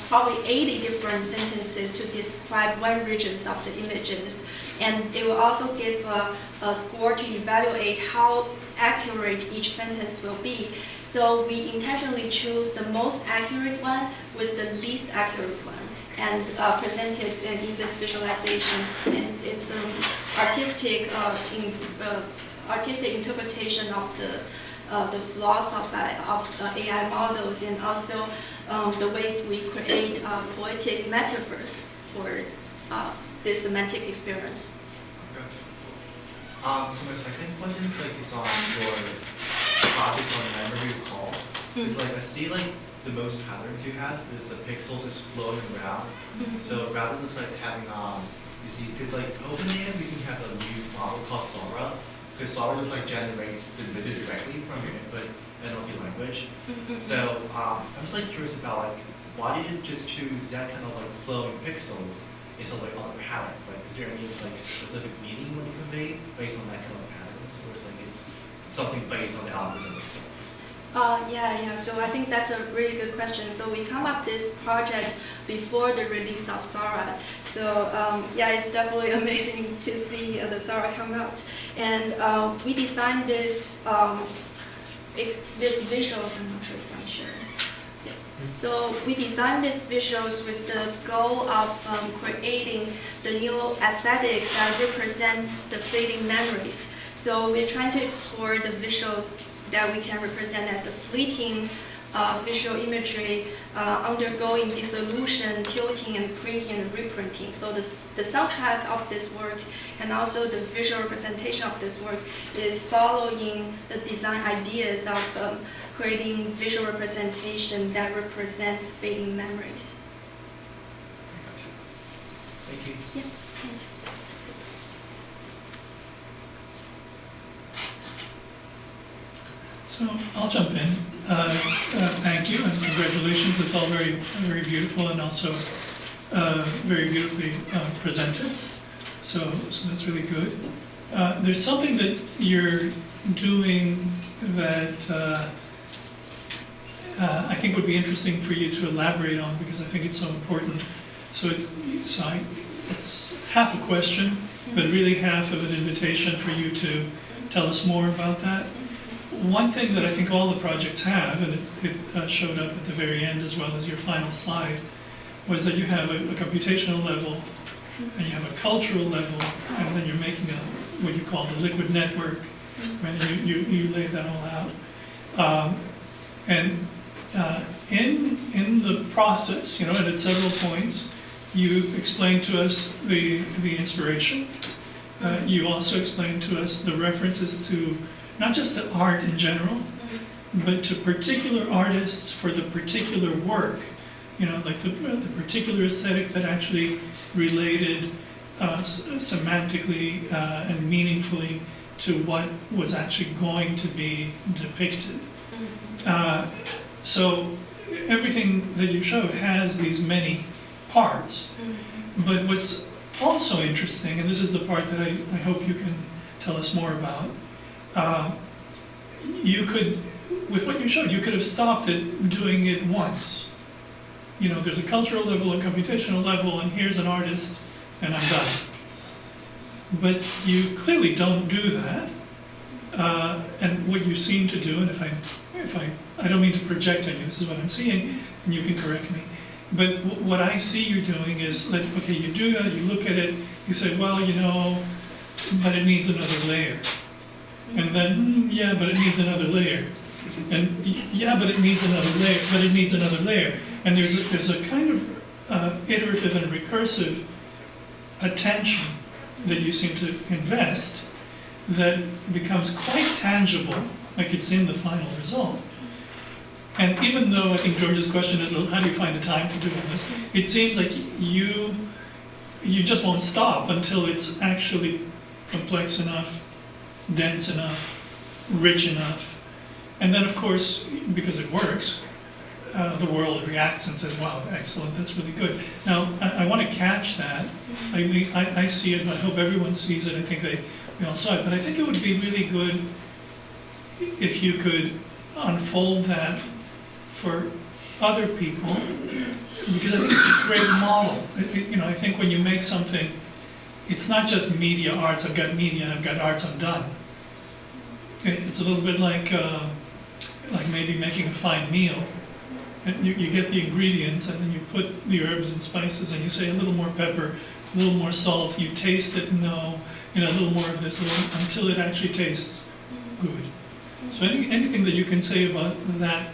probably 80 different sentences to describe one regions of the images, and it will also give a score to evaluate how accurate each sentence will be. So we intentionally choose the most accurate one with the least accurate one and present it in this visualization. And it's an artistic interpretation of the flaws of AI models, and also the way we create poetic metaphors. for this semantic experience. So my second question is on your project on memory recall. It's I see the most patterns you have is the pixels just flowing around. So rather than having you see because OpenAI recently have a new model called Sora, because Sora just generates the video directly from your input NLP language. So I'm just curious about why did you just choose that kind of flowing pixels instead of other patterns? Is there any specific meaning you want to convey based on that kind of patterns, or is it's something based on the algorithm itself? Yeah. So I think that's a really good question. So we come up this project before the release of Sora. So it's definitely amazing to see the Sora come out. And we designed this visuals. I'm not sure if I'm sure. Yeah. So we designed these visuals with the goal of creating the new aesthetic that represents the fleeting memories. So we're trying to explore the visuals that we can represent as the fleeting visual imagery undergoing dissolution, tilting, and printing and reprinting. So the soundtrack of this work and also the visual representation of this work is following the design ideas of creating visual representation that represents fading memories. Thank you. Yeah, thanks. So I'll jump in. Thank you and congratulations. It's all very, very beautiful and also very beautifully presented. So that's really good. There's something that you're doing that I think would be interesting for you to elaborate on because I think it's so important. So it's half a question, but really half of an invitation for you to tell us more about that. One thing that I think all the projects have, and it showed up at the very end as well as your final slide, was that you have a computational level, and you have a cultural level, and then you're making what you call the liquid network, right? And you laid that all out. In the process, and at several points, you explained to us the inspiration. You also explained to us the references to not just to art in general, but to particular artists for the particular work, the particular aesthetic that actually related semantically and meaningfully to what was actually going to be depicted. So everything that you showed has these many parts, but what's also interesting, and this is the part that I hope you can tell us more about, you could, with what you showed, you could have stopped at doing it once. There's a cultural level, a computational level, and here's an artist, and I'm done. But you clearly don't do that. And what you seem to do, and if I don't mean to project on you, this is what I'm seeing, and you can correct me. But what I see you doing is that, okay, you do that, you look at it, you say, well, but it needs another layer. And then, yeah, but it needs another layer. And yeah, but it needs another layer, but it needs another layer. And there's a kind of iterative and recursive attention that you seem to invest that becomes quite tangible, like it's in the final result. And even though I think George's question is, well, how do you find the time to do all this? It seems like you just won't stop until it's actually complex enough, dense enough, rich enough. And then, of course, because it works, the world reacts and says, wow, excellent, that's really good. Now, I want to catch that. I see it, and I hope everyone sees it. I think we all saw it. But I think it would be really good if you could unfold that for other people, because I think it's a great model. I think when you make something, it's not just media arts. I've got media, I've got arts, I'm done. It's a little bit like maybe making a fine meal. And you get the ingredients, and then you put the herbs and spices, and you say a little more pepper, a little more salt. You taste it, a little more of this, until it actually tastes good. So anything that you can say about that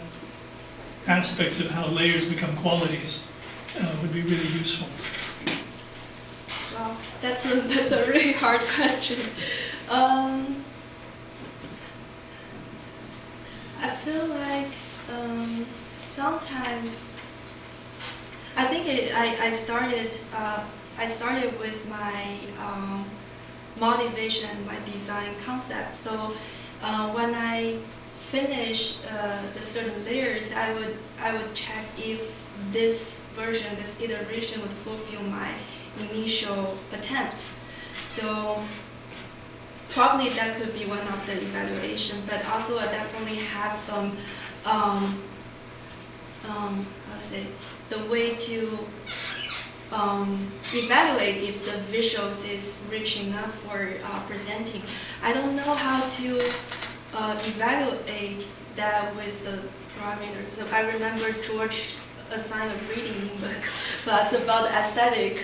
aspect of how layers become qualities would be really useful. Wow, that's a really hard question. I feel like sometimes I think I started with my motivation, my design concept. So when I finish the certain layers, I would check if this version, this iteration would fulfill my initial attempt. So probably that could be one of the evaluation, but also I definitely have I'll say the way to evaluate if the visuals is rich enough for presenting. I don't know how to evaluate that with the parameter. So I remember George assigned a reading in the class about aesthetic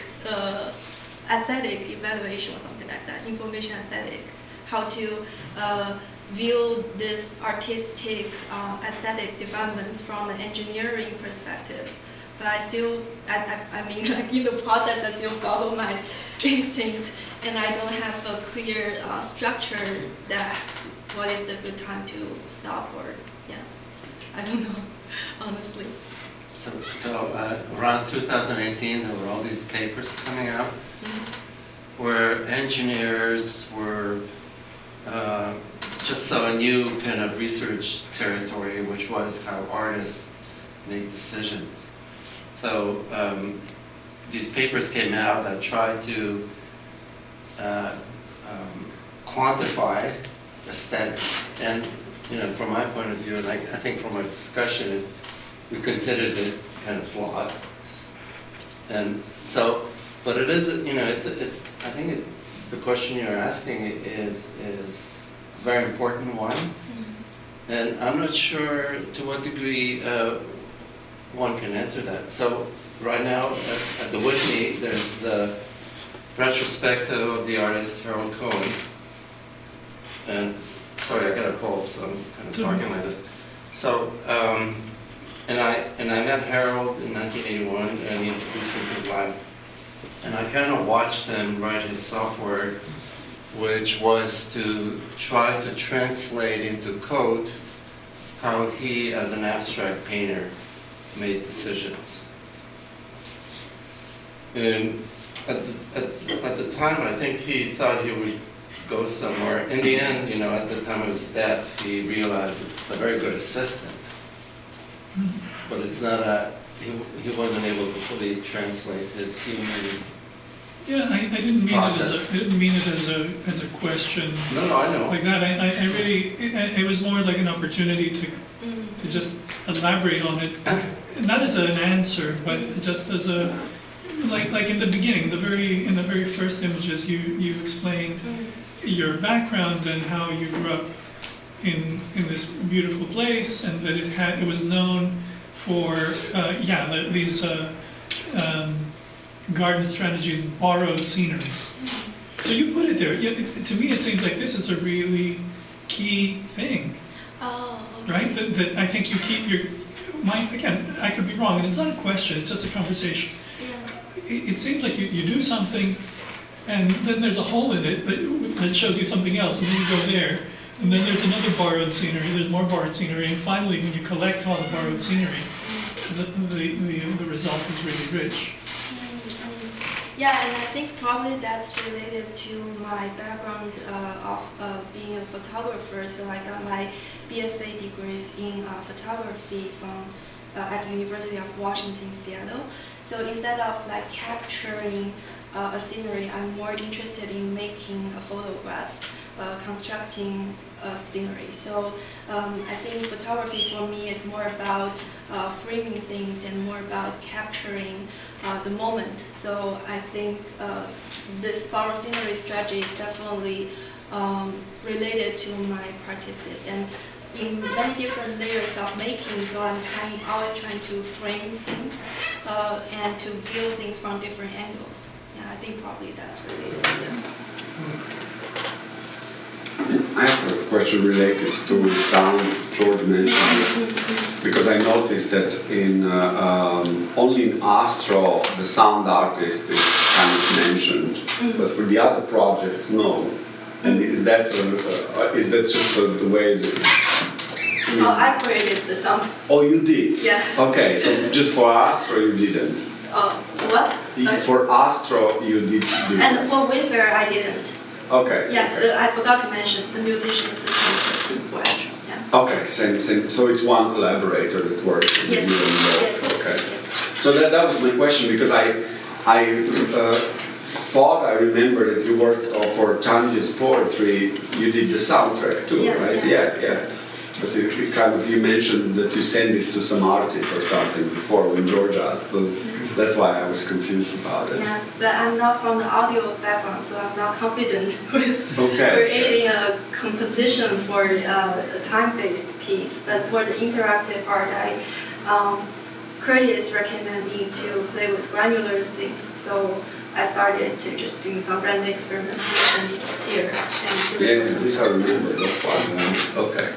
evaluation or something like that, information aesthetic, how to view this artistic aesthetic developments from the engineering perspective. But I mean, like in the process, I still follow my instinct, and I don't have a clear structure that what is the good time to stop or, yeah, I don't know, honestly. So around 2018, there were all these papers coming out where engineers were just saw a new kind of research territory, which was how artists make decisions. So these papers came out that tried to quantify aesthetics, and from my point of view, like I think from our discussion, we considered it kind of flawed. And so, but it is, it's. I think the question you're asking is a very important one, and I'm not sure to what degree one can answer that. So right now at the Whitney, there's the retrospective of the artist Harold Cohen. And sorry, I got a cold, so I'm kind of talking like this. So, and I met Harold in 1981, and he introduced me to his lab. And I kind of watched him write his software, which was to try to translate into code how he, as an abstract painter, made decisions. And at the time, I think he thought he would go somewhere. In the end, at the time of his death, he realized it's a very good assistant, but it's not he wasn't able to fully translate his human Yeah, I didn't mean process. I didn't mean it as a question. No, I know. Like that. I really, it was more like an opportunity to just elaborate on it, not as an answer, but just as a, like in the beginning, in the very first images, you explained your background and how you grew up in this beautiful place, and that it was known for these garden strategies, borrowed scenery. So you put it there. To me, it seems like this is a really key thing. Oh, okay. Right? That I think you keep your mind, again, I could be wrong, and it's not a question, it's just a conversation. Yeah. It seems like you do something, and then there's a hole in it that shows you something else, and then you go there, and then there's another borrowed scenery, there's more borrowed scenery, and finally, when you collect all the borrowed scenery, the result is really rich. Yeah, and I think probably that's related to my background of being a photographer. So I got my BFA degrees in photography from at the University of Washington, Seattle. So instead of like capturing a scenery, I'm more interested in making photographs, constructing a scenery. So I think photography for me is more about framing things and more about capturing the moment. So I think this borrowed scenery strategy is definitely related to my practices, and in many different layers of making. So I'm always trying to frame things and to view things from different angles. Yeah, I think probably that's related. I have a question related to sound George mentioned, because I noticed that in only in Astro the sound artist is kind of mentioned, but for the other projects, no. And is that just the way that? I created the sound. Oh, you did? Yeah. Okay, so just for Astro you didn't. What? Sorry? For Astro you did. And for Wayfarer I didn't. Okay. Yeah, I forgot to mention the musician is the same person for Astro. Yeah. Okay, same. So it's one collaborator that works. Yes. Yes. Okay. Yes. So that was my question, because I thought I remember that you worked for Cangjie's poetry. You did the soundtrack too, Yeah, right? Yeah. But you mentioned that you sent it to some artist or something before when George asked. So that's why I was confused about it. Yeah, but I'm not from the audio background, so I'm not confident with creating a composition for a time-based piece. But for the interactive art, Curtis recommended me to play with granular things, so I started to just doing some random experimentation here. This I remember. That's why. Okay.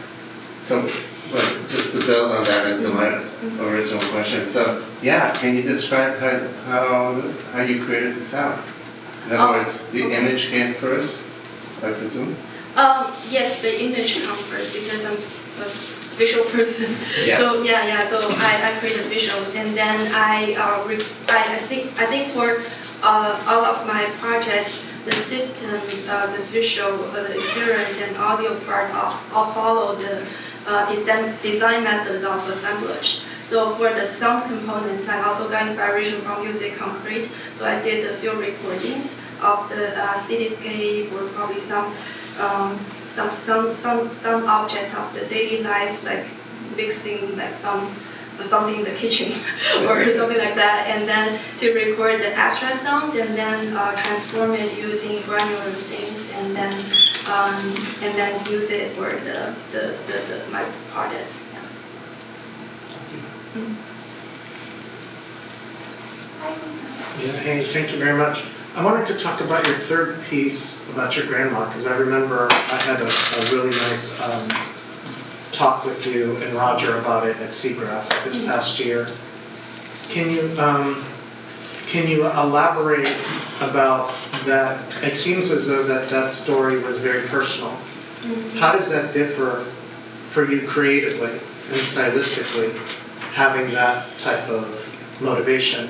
So, but just to build on that into my original question, so yeah, can you describe how you created the sound? In other words, the image came first, I presume? Yes, the image comes first because I'm a visual person. Yeah. So so I created visuals, and then I think for all of my projects, the system, the visual, the experience, and audio part all follow the design methods of assemblage. So for the sound components, I also got inspiration from Music Concrete. So I did the field recordings of the cityscape, or probably some objects of the daily life, like mixing like something in the kitchen or something like that, and then to record the extra sounds and then transform it using granular things, and then use it for my projects. Yeah. Hey, thank you very much. I wanted to talk about your third piece about your grandma, because I remember I had a really nice talk with you and Roger about it at SIGGRAPH this past year. Can you elaborate about that? It seems as though that story was very personal. How does that differ for you creatively and stylistically, having that type of motivation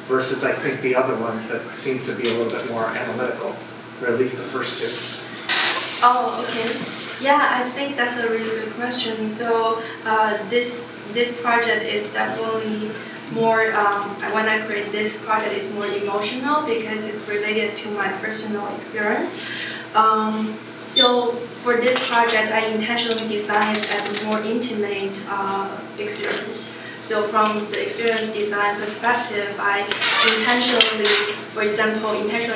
versus, I think, the other ones that seem to be a little bit more analytical, or at least the first two? Oh, okay. Yeah, I think that's a really good question. So this project is definitely more, when I create this project, it's more emotional because it's related to my personal experience. So for this project, I intentionally designed it as a more intimate experience. So from the experience design perspective, I intentionally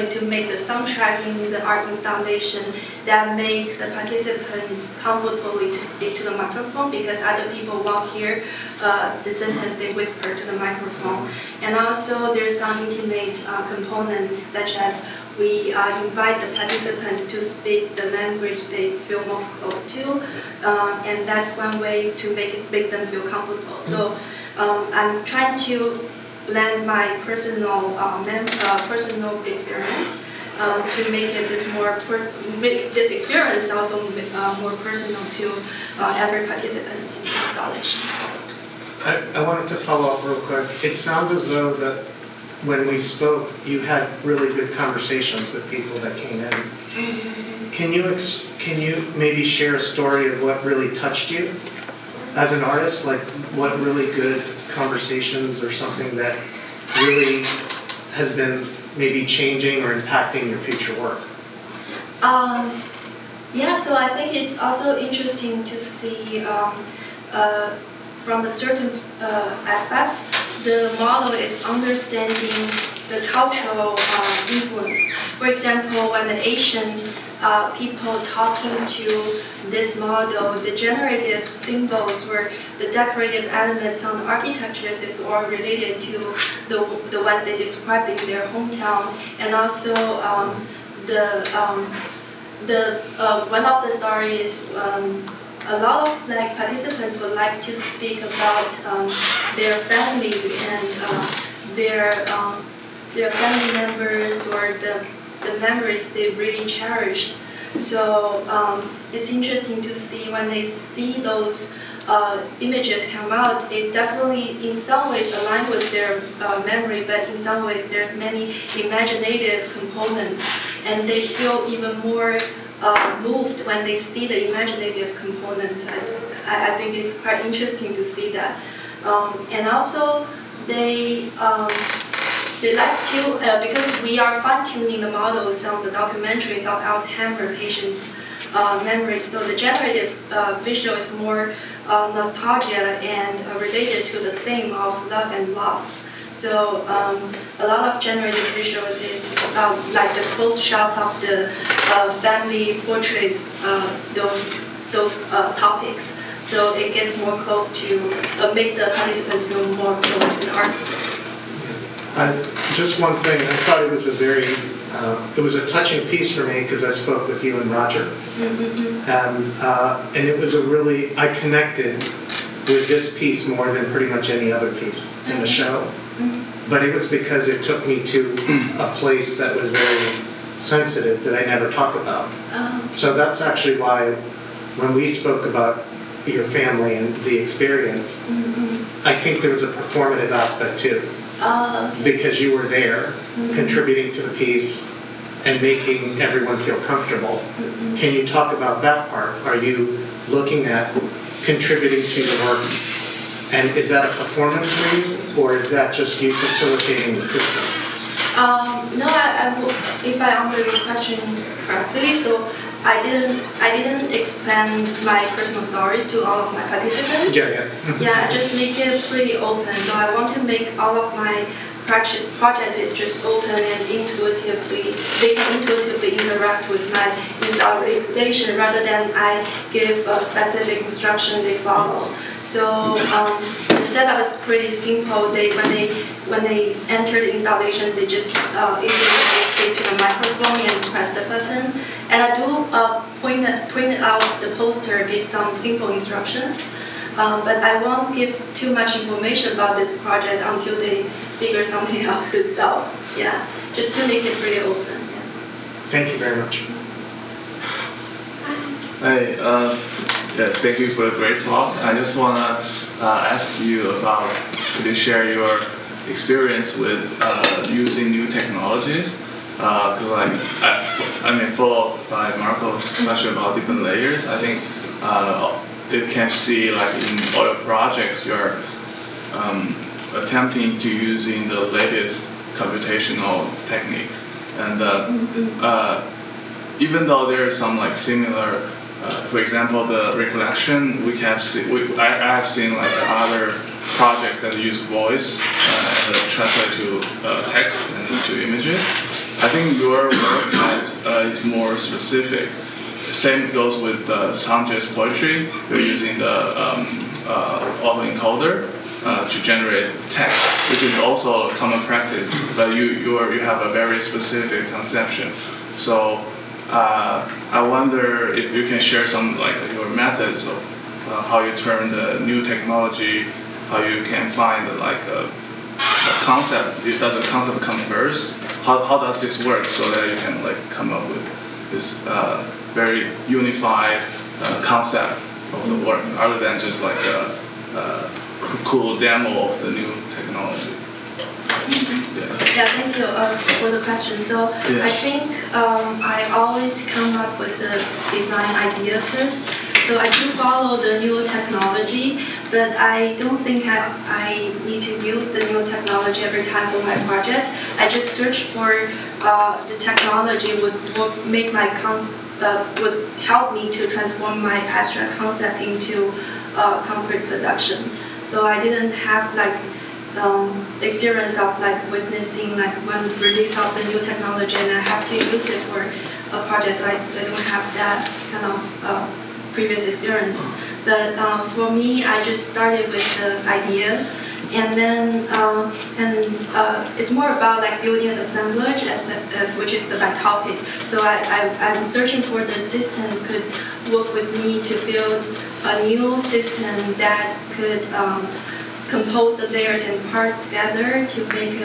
to make the soundtrack in the art installation that make the participants comfortably to speak to the microphone, because other people won't hear the sentence they whisper to the microphone. And also there's some intimate components, such as we invite the participants to speak the language they feel most close to, and that's one way to make them feel comfortable. So I'm trying to blend my personal experience to make it make this experience also more personal to every participant in the installation. I wanted to follow up real quick. It sounds as though that when we spoke, you had really good conversations with people that came in. Can you maybe share a story of what really touched you as an artist? Like what really good conversations or something that really has been maybe changing or impacting your future work? Yeah, so I think it's also interesting to see from the certain aspects, the model is understanding the cultural influence. For example, when the Asian people talking to this model, the generative symbols or the decorative elements on the architectures is all related to the ones they described in their hometown, and also one of the stories a lot of like participants would like to speak about their family and their family members or the memories they really cherished. So it's interesting to see when they see those images come out. It definitely, in some ways, align with their memory, but in some ways, there's many imaginative components, and they feel even more moved when they see the imaginative components. I think it's quite interesting to see that. And also, they like to, because we are fine-tuning the models of the documentaries of Alzheimer's patients' memories, so the generative visual is more nostalgia and related to the theme of love and loss. So a lot of generative visuals is like the close shots of the family portraits, those topics. So it gets more close to make the participant feel more close to the artworks. Just one thing, I thought it was it was a touching piece for me because I spoke with you and Roger. And it was I connected with this piece more than pretty much any other piece in the show. But it was because it took me to a place that was very sensitive that I never talk about. So that's actually why when we spoke about your family and the experience, I think there was a performative aspect too. Because you were there, contributing to the piece and making everyone feel comfortable. Can you talk about that part? Are you looking at contributing to the works, and is that a performance for you, or is that just you facilitating the system? No, if I answer your question correctly, so I didn't explain my personal stories to all of my participants. Yeah, I just make it pretty open. So I want to make all of my projects is just open and they can intuitively interact with my installation rather than I give a specific instruction they follow. So the setup is pretty simple. When they enter the installation, they just immediately speak to the microphone and press the button. And I do print out the poster, give some simple instructions. But I won't give too much information about this project until they figure something out themselves. Yeah, just to make it pretty open. Yeah. Thank you very much. Hey, thank you for a great talk. I just want to ask you about, could you share your experience with using new technologies? Because followed by Marco's question about different layers, I think it can see like in all your projects you're attempting to using the latest computational techniques, and even though there's some like similar, for example, the ReCollection, I have seen like other projects that use voice and translate to text and to images. I think your work is more specific. Same goes with Sanjay's poetry. You're using the autoencoder to generate text, which is also a common practice, but you have a very specific conception. So I wonder if you can share some like your methods of how you turn the new technology, how you can find like a concept. Does the concept come first? How does this work so that you can like come up with this very unified concept of the work, other than just like a cool demo of the new technology? Yeah, thank you for the question. So I think I always come up with the design idea first. So I do follow the new technology, but I don't think I need to use the new technology every time for my projects. I just search for the technology would help me to transform my abstract concept into concrete production. So I didn't have like the experience of like witnessing like one release of the new technology and I have to use it for a project. So I don't have that kind of previous experience. But for me, I just started with the idea And then it's more about like building an assemblage, which is my topic. So I'm searching for the systems could work with me to build a new system that could compose the layers and parts together to make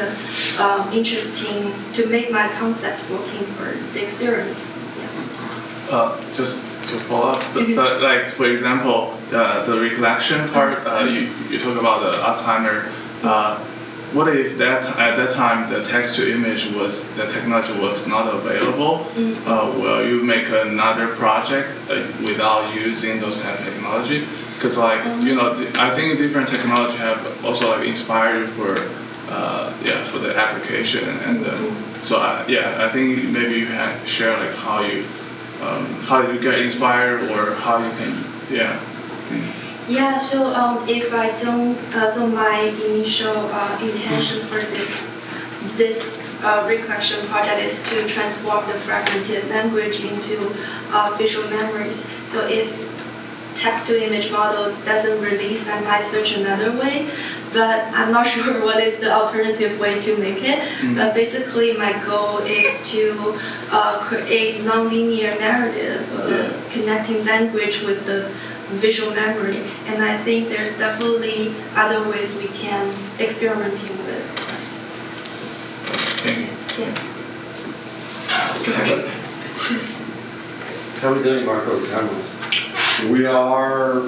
interesting, to make my concept working for the experience. Just to follow up, but like for example, the ReCollection part, you talk about the Alzheimer. What if at that time the text to image the technology was not available? Will you make another project without using those kind of technology? Because like I think different technology have also like inspired you for the application and so I think maybe you can share like how you get inspired or how you can Yeah, so if I don't, so my initial intention for this ReCollection project is to transform the fragmented language into visual memories. So if text-to-image model doesn't release, I might search another way, but I'm not sure what is the alternative way to make it. But basically, my goal is to create non-linear narrative connecting language with the visual memory, and I think there's definitely other ways we can experimenting with. How are we doing, Marco? We are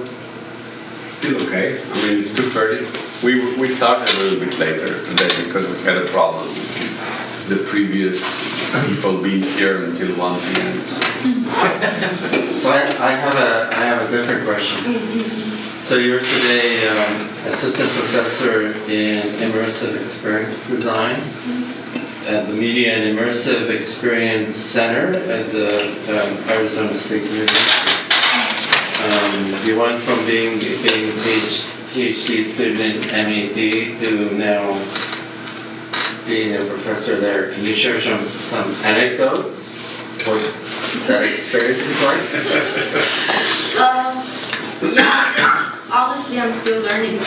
still okay. I mean, it's 2:30. We started a little bit later today because we had a problem with the previous people being here until 1 p.m. So I have a different question. So you're today assistant professor in immersive experience design at the Media and Immersive Experience Center at the Arizona State University. You went from being a PhD student in MAD to now being a professor there. Can you share some anecdotes? What that experience is like? Honestly, I'm still learning.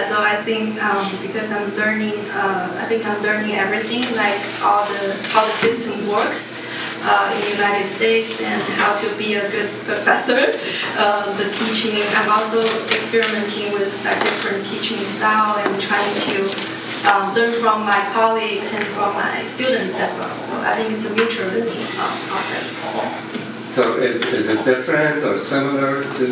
So I think because I'm learning, I'm learning everything, like how the system works in the United States and how to be a good professor. The teaching, I'm also experimenting with different teaching style and trying to learn from my colleagues and from my students as well. So I think it's a mutual learning process. So is it different or similar to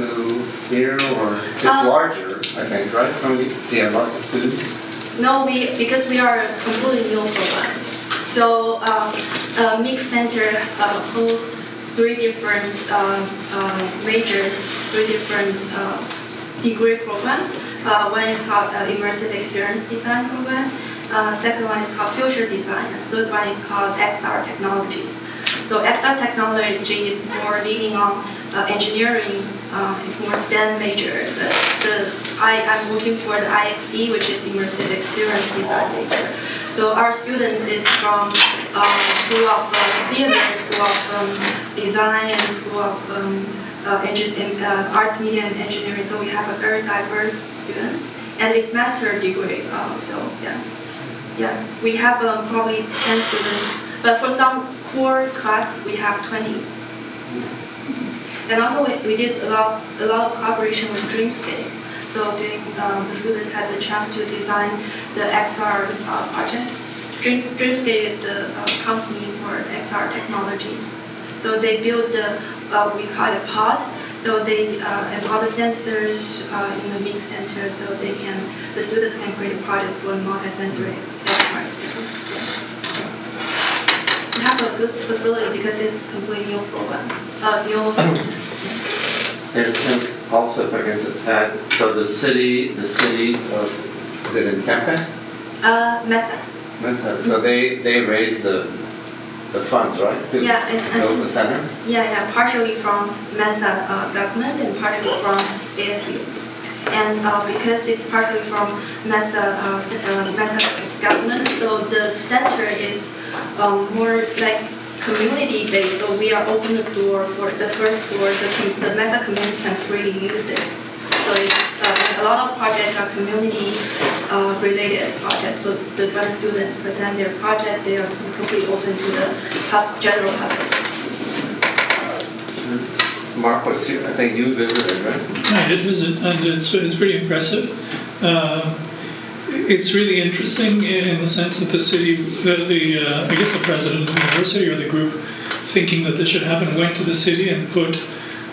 here, or it's larger, I think, right? Do you have lots of students? No, because we are a completely new program. So Mixed Center hosts 3 different majors, 3 different degree programs. One is called Immersive Experience Design program. Second one is called Future Design. And third one is called XR Technologies. So XR Technology is more leaning on engineering. It's more STEM major. I'm looking for the IXD, which is Immersive Experience Design major. So our students is from School of Theater, School of Design, and School of Arts, Media, and Engineering. So we have a very diverse students, and it's master degree. We have probably 10 students, but for some core class we have 20. And also we did a lot of collaboration with Dreamscape. So the students had the chance to design the XR projects. Dreamscape is the company for XR technologies. So they built we call it pod. So they and all the sensors in the Mixed Center, so the students can create projects for multi-sensory XR experience. We have a good facility because it's a completely new program, new center. And also, if I can add, so the city of, is it in Tempe? Mesa. Mesa. So they raised the funds, right? To build the center? Yeah, partially from Mesa government and partially from ASU. And because it's partly from Mesa government, so the center is more like community-based. So we are open the door for the first floor. The Mesa community can freely use it. So it's a lot of projects are community related projects. So when the students present their project, they are completely open to the general public. Mark, I think you visited, right? I did visit, and it's pretty impressive. It's really interesting in the sense that the city, I guess the president of the university or the group thinking that this should happen went to the city and put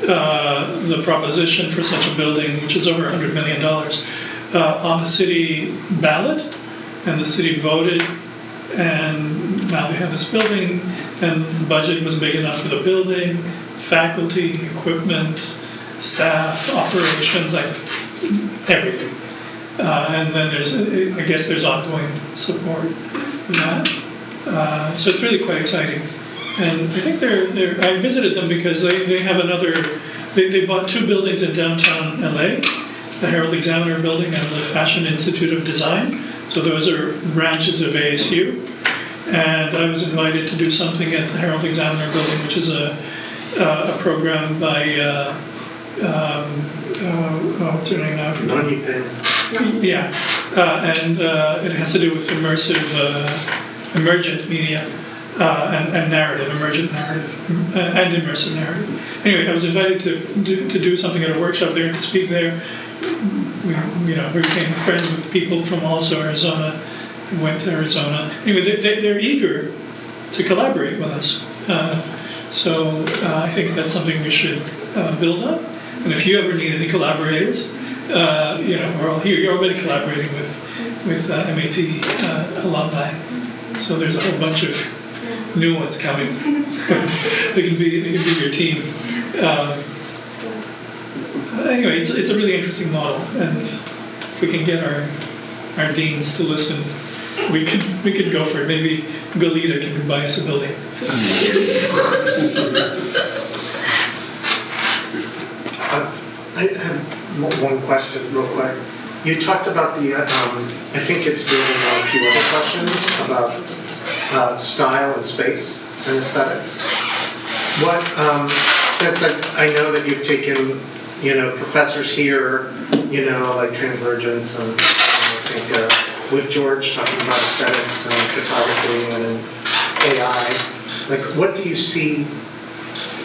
the proposition for such a building, which is over $100 million, on the city ballot, and the city voted, and now they have this building, and the budget was big enough for the building, faculty, equipment, staff, operations, like everything. And then I guess there's ongoing support for that. So it's really quite exciting. And I think I visited them because they have they bought 2 buildings in downtown LA, the Herald Examiner building and the Fashion Institute of Design. So those are branches of ASU. And I was invited to do something at the Herald Examiner building, which is a program by, what's her name now? Yeah, and it has to do with emergent media and narrative, emergent narrative, and immersive narrative. Anyway, I was invited to do something at a workshop there, to speak there. We became friends with people from also Arizona, went to Arizona. Anyway, they're eager to collaborate with us. So I think that's something we should build up. And if you ever need any collaborators, we're all here. You're already collaborating with MAT alumni. So there's a whole bunch of new ones coming. they can be your team. Anyway, it's a really interesting model, and if we can get our deans to listen, we could go for it. Maybe Goleta can buy us a building. I have one question real quick. You talked about the, I think it's building on a few other questions about style and space and aesthetics. Since I know that you've taken, professors here, like Transvergence and I think with George talking about aesthetics and photography and AI, like what do you see,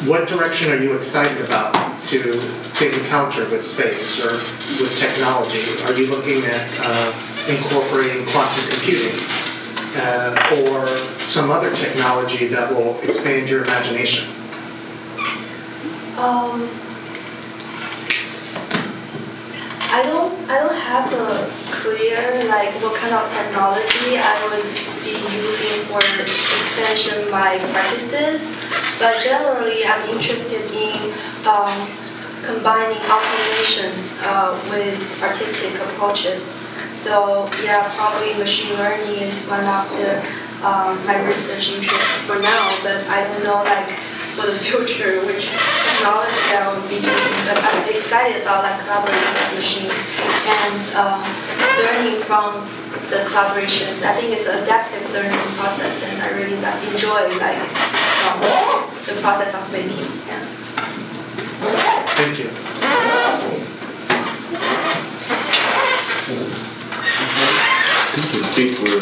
what direction are you excited about to encounter with space or with technology? Are you looking at incorporating quantum computing or some other technology that will expand your imagination? I don't have a clear what kind of technology I would be using for expansion my practices, but generally I'm interested in combining automation with artistic approaches. So yeah, probably machine learning is one of my research interests for now, but I don't know for the future which technology I would be using. But I'm excited about collaborating with machines and learning from the collaborations. I think it's an adaptive learning process, and I really enjoy the process of making. Yeah. Thank you. I think we're